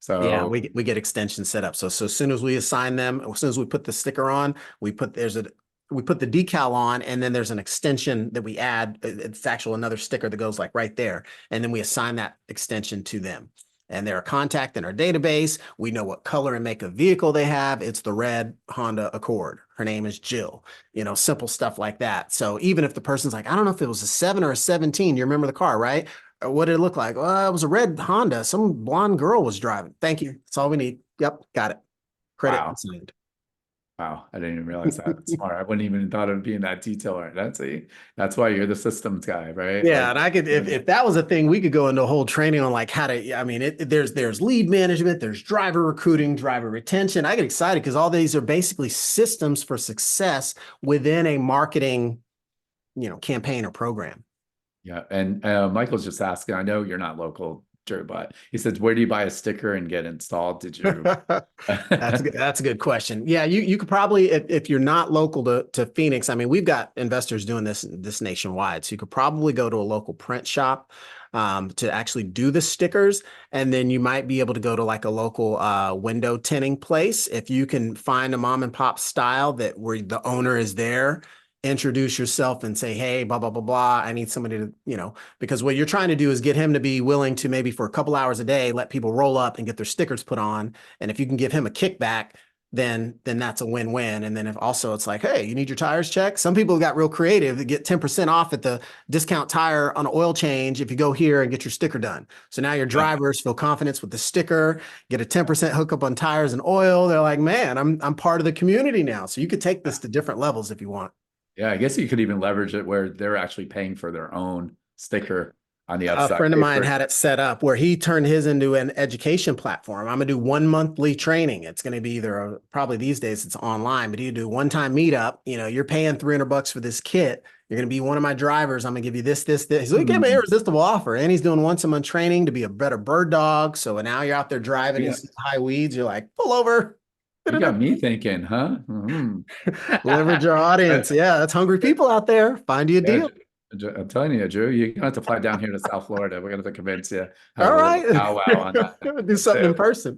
Speaker 3: yeah,
Speaker 2: So
Speaker 3: we get extensions set up. So as soon as we assign them, as soon as we put the sticker on, we put the decal on, and then there's an extension that we add. It's actual another sticker that goes like right there, and then we assign that extension to them. And they're a contact in our database. We know what color and make of vehicle they have. It's the red Honda Accord. Her name is Jill. Simple stuff like that. So even if the person's like, I don't know if it was a 7 or a 17, you remember the car, right? What did it look like? Well, it was a red Honda. Some blonde girl was driving. Thank you. That's all we need. Yep, got it. Credit
Speaker 2: wow.
Speaker 3: assigned.
Speaker 2: Wow, I didn't even realize that. That's smart. I wouldn't even thought of being that detailed. That's why you're the systems guy, right?
Speaker 3: Yeah,
Speaker 2: Like,
Speaker 3: and I could if that was a thing, we could go into a whole training on like how to. I mean, there's lead management, there's driver recruiting, driver retention. I get excited because all these are basically systems for success within a marketing, campaign or program.
Speaker 2: yeah. And Michael's just asking, I know you're not local, Drew, but he says, where do you buy a sticker and get installed? Did you?
Speaker 3: That's a good question. Yeah, you could probably if you're not local to Phoenix. I mean, we've got investors doing this nationwide, so you could probably go to a local print shop to actually do the stickers, and then you might be able to go to like a local window tinting place if you can find a mom and pop style that where the owner is there. Introduce yourself and say, hey, blah, blah, blah, blah. I need somebody to, because what you're trying to do is get him to be willing to maybe for a couple hours a day, let people roll up and get their stickers put on. And if you can give him a kickback, then that's a win-win. And then if also it's like, hey, you need your tires checked. Some people got real creative to get 10% off at the discount tire on an oil change if you go here and get your sticker done. So now your drivers feel confidence with the sticker, get a 10% hookup on tires and oil. They're like, man, I'm part of the community now. So you could take this to different levels if you want.
Speaker 2: Yeah, I guess you could even leverage it where they're actually paying for their own sticker on the
Speaker 3: A
Speaker 2: upside.
Speaker 3: friend of mine had it set up where he turned his into an education platform. I'm gonna do one monthly training. It's gonna be either probably these days it's online, but you do one-time meetup. You're paying $300 for this kit. You're gonna be one of my drivers. I'm gonna give you this, this, this. So he gave me an irresistible offer, and he's doing once a month training to be a better bird dog. So now you're out there driving in high weeds. You're like, pull over.
Speaker 2: You got me thinking, huh?
Speaker 3: Leverage your audience. Yeah, that's hungry people out there. Find you a
Speaker 2: Yeah,
Speaker 3: deal.
Speaker 2: I'm telling you, Drew, you're gonna have to fly down here to South Florida. We're gonna have to convince you, have
Speaker 3: All
Speaker 2: a little
Speaker 3: right.
Speaker 2: powwow on
Speaker 3: Do something in
Speaker 2: that
Speaker 3: person.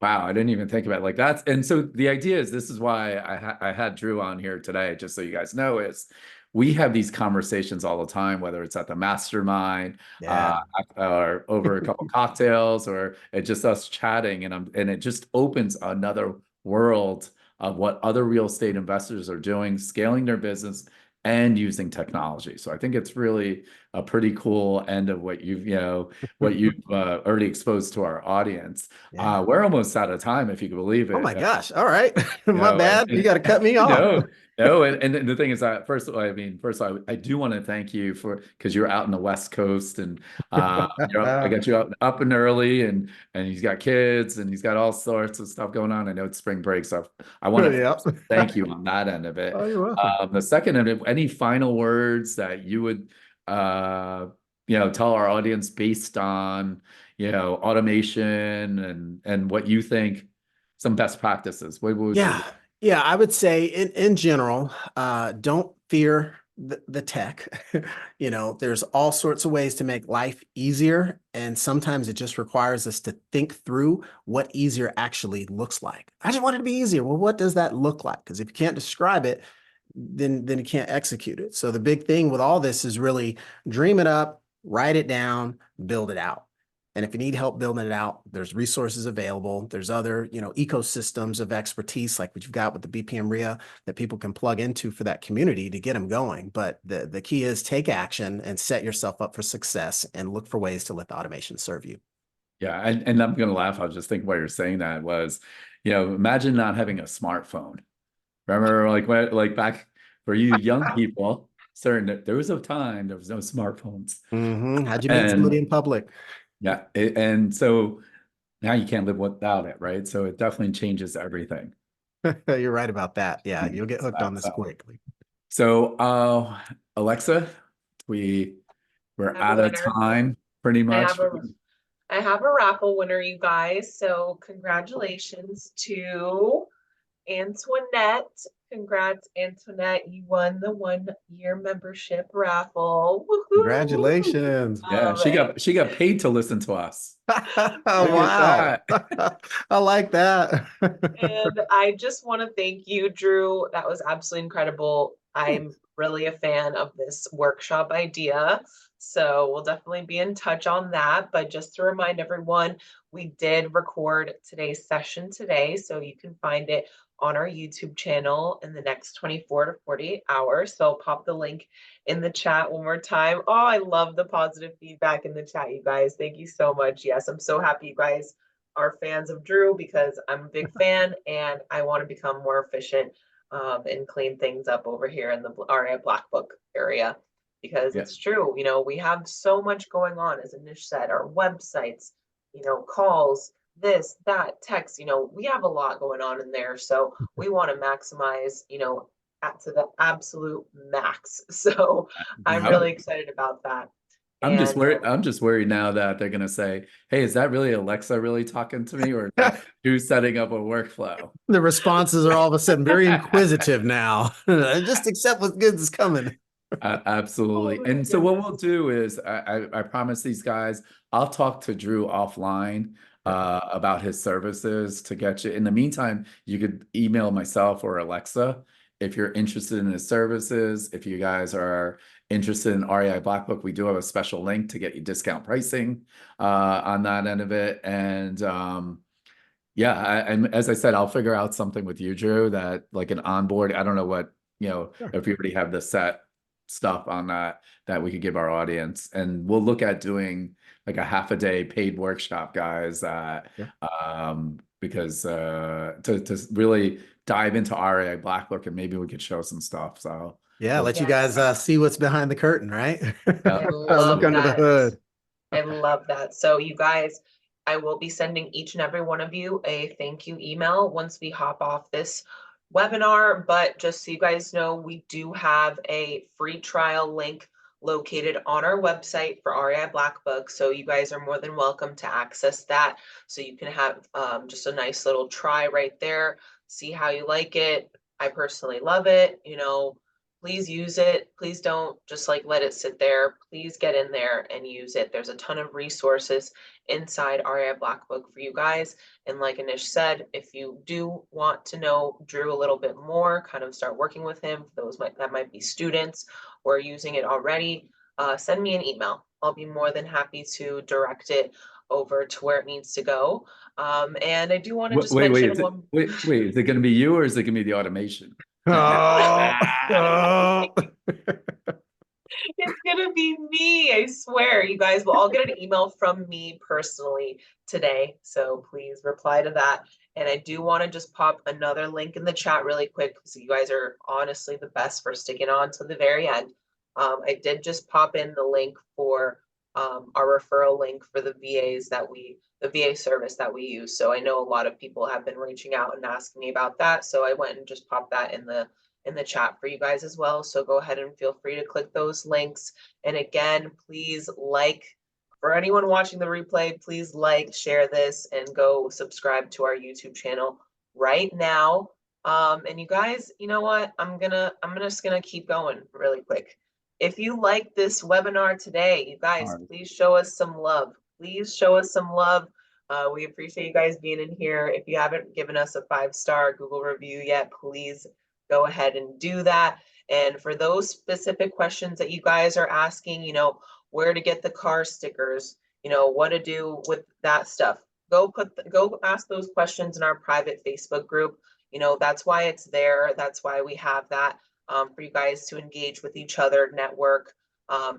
Speaker 2: Wow, I didn't even think about it like that. And so the idea is, this is why I had Drew on here today, just so you guys know, is we have these conversations all the time, whether it's at the mastermind,
Speaker 3: Yeah.
Speaker 2: or over a couple cocktails, or it's just us chatting, and it just opens another world of what other real estate investors are doing, scaling their business and using technology. So I think it's really a pretty cool end of what you've already exposed to our audience.
Speaker 3: Yeah.
Speaker 2: We're almost out of time, if you can believe
Speaker 3: Oh
Speaker 2: it.
Speaker 3: my gosh. All right.
Speaker 2: You
Speaker 3: My
Speaker 2: know,
Speaker 3: bad. You got to cut me off.
Speaker 2: no, no, and the thing is that first of all, I do want to thank you because you're out in the West Coast, and I got you up and early, and he's got kids, and he's got all sorts of stuff going on. I know it's spring break, so I want to
Speaker 3: Yeah.
Speaker 2: thank you on that end of it.
Speaker 3: Oh, you're welcome.
Speaker 2: The second end, any final words that you would tell our audience based on automation and what you think some best practices? What would you?
Speaker 3: Yeah. Yeah. I would say in general, don't fear the tech. There's all sorts of ways to make life easier. And sometimes it just requires us to think through what easier actually looks like. I just want it to be easier. Well, what does that look like? Because if you can't describe it, then you can't execute it. So the big thing with all this is really dream it up, write it down, build it out. And if you need help building it out, there's resources available. There's other, ecosystems of expertise like what you've got with the BPM RIA that people can plug into for that community to get them going. But the key is take action and set yourself up for success and look for ways to let the automation serve you.
Speaker 2: Yeah, and I'm gonna laugh. I was just thinking while you're saying that was, imagine not having a smartphone. Remember, like back for you young people, there was a time there was no smartphones,
Speaker 3: How'd you meet somebody
Speaker 2: and
Speaker 3: in public?
Speaker 2: yeah, and so now you can't live without it, right? So it definitely changes everything.
Speaker 3: You're right about that. Yeah, you'll get hooked on this
Speaker 2: So,
Speaker 3: quickly.
Speaker 2: so Alexa, we're
Speaker 1: I have a
Speaker 2: out of
Speaker 1: winner.
Speaker 2: time pretty
Speaker 1: I
Speaker 2: much.
Speaker 1: have a I have a raffle winner, you guys. So congratulations to Antoinette. Congrats, Antoinette. You won the 1 year membership raffle. Woohoo!
Speaker 3: Congratulations.
Speaker 2: Yeah, she got paid to listen to us. Look at
Speaker 3: Wow.
Speaker 2: that.
Speaker 3: I like that.
Speaker 1: And I just want to thank you, Drew. That was absolutely incredible. I'm really a fan of this workshop idea. So we'll definitely be in touch on that. But just to remind everyone, we did record today's session today. So you can find it on our YouTube channel in the next 24 to 48 hours. So I'll pop the link in the chat one more time. Oh, I love the positive feedback in the chat, you guys. Thank you so much. Yes, I'm so happy you guys are fans of Drew because I'm a big fan and I want to become more efficient and clean things up over here in the RA Black Book area because
Speaker 2: Yeah.
Speaker 1: it's true. You know, we have so much going on, as Anish said, our websites, you know, calls, this, that, text, you know, we have a lot going on in there. So we want to maximize, you know, to the absolute max. So I'm
Speaker 2: I'm,
Speaker 1: really excited about that.
Speaker 2: I'm just
Speaker 1: And
Speaker 2: worried. I'm just worried now that they're gonna say, "Hey, is that really Alexa really talking to me, or is that you setting up a workflow?"
Speaker 3: The responses are all of a sudden very inquisitive now. Just accept what good is coming.
Speaker 1: oh
Speaker 2: Absolutely.
Speaker 1: my
Speaker 2: And so what we'll
Speaker 1: goodness.
Speaker 2: do is I promise these guys, I'll talk to Drew offline about his services to get you. In the meantime, you could email myself or Alexa if you're interested in his services. If you guys are interested in REI Black Book, we do have a special link to get you discount pricing on that end of it. And yeah, and as I said, I'll figure out something with you, Drew, that like an onboard. I don't know what,
Speaker 3: Sure.
Speaker 2: if you already have the set stuff on that we could give our audience, and we'll look at doing like a half a day paid workshop, guys,
Speaker 3: Yeah.
Speaker 2: because to really dive into RA Black Book, and maybe we could show some stuff. So
Speaker 3: Yeah,
Speaker 2: we'll,
Speaker 3: let you
Speaker 1: Yes,
Speaker 3: guys see what's behind the curtain, right?
Speaker 1: I
Speaker 3: Look
Speaker 1: love
Speaker 3: under the
Speaker 2: absolutely.
Speaker 1: that.
Speaker 3: hood.
Speaker 1: I love that. So you guys, I will be sending each and every one of you a thank you email once we hop off this webinar. But just so you guys know, we do have a free trial link located on our website for REI Black Book. So you guys are more than welcome to access that. So you can have just a nice little try right there, see how you like it. I personally love it. You know, please use it. Please don't just like let it sit there. Please get in there and use it. There's a ton of resources inside REI Black Book for you guys. And like Anish said, if you do want to know Drew a little bit more, kind of start working with him, those that might be students or using it already, send me an email. I'll be more than happy to direct it over to where it needs to go. And I do want to just
Speaker 2: Wait,
Speaker 1: mention
Speaker 2: wait,
Speaker 1: one.
Speaker 2: wait. Is it going to be you, or is it going to be the automation?
Speaker 3: Oh, oh.
Speaker 1: It's gonna be me, I swear. You guys will all get an email from me personally today. So please reply to that. And I do want to just pop another link in the chat really quick because you guys are honestly the best for sticking on to the very end. I did just pop in the link for our referral link for the the VA service that we use. So I know a lot of people have been reaching out and asking me about that. So I went and just popped that in the chat for you guys as well. So go ahead and feel free to click those links. And again, please for anyone watching the replay, please share this, and go subscribe to our YouTube channel right now. And you guys, you know what? I'm just gonna keep going really quick. If you like this webinar today, you guys, please show us some love. Please show us some love. We appreciate you guys being in here. If you haven't given us a 5-star Google review yet, please go ahead and do that. And for those specific questions that you guys are asking, you know, where to get the car stickers, you know, what to do with that stuff, go ask those questions in our private Facebook group. You know, that's why it's there. That's why we have that for you guys to engage with each other, network,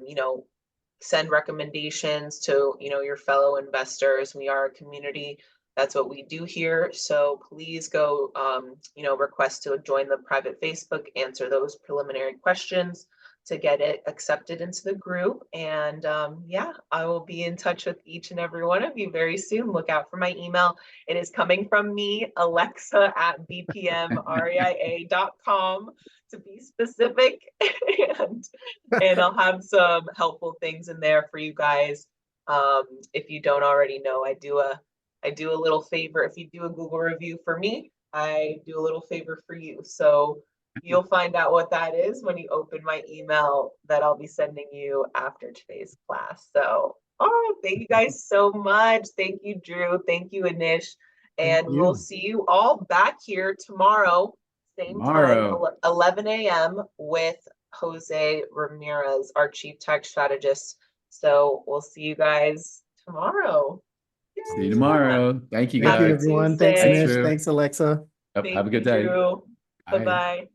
Speaker 1: you know, send recommendations to, you know, your fellow investors. We are a community. That's what we do here. So please go, you know, request to join the private Facebook, answer those preliminary questions. to get it accepted into the group. And yeah, I will be in touch with each and every one of you very soon. Look out for my email. It is coming from me, Alexa at bpmreia.com to be specific. and I'll have some helpful things in there for you guys. If you don't already know, I do a little favor. If you do a Google review for me, I do a little favor for you. So you'll find out what that is when you open my email that I'll be sending you after today's class. So, oh, thank you guys so much. Thank you, Drew. Thank you, Anish. And we'll see you all back here tomorrow, same time, 11 a.m. with Jose Ramirez, our Chief Tech Strategist. So we'll see you guys tomorrow.
Speaker 2: See you tomorrow. Thank you,
Speaker 3: Thank
Speaker 2: guys.
Speaker 3: you, everyone. Thanks,
Speaker 1: Tuesday.
Speaker 3: Anish. Thanks, Alexa.
Speaker 2: Yep, have a good day.
Speaker 1: Bye-bye.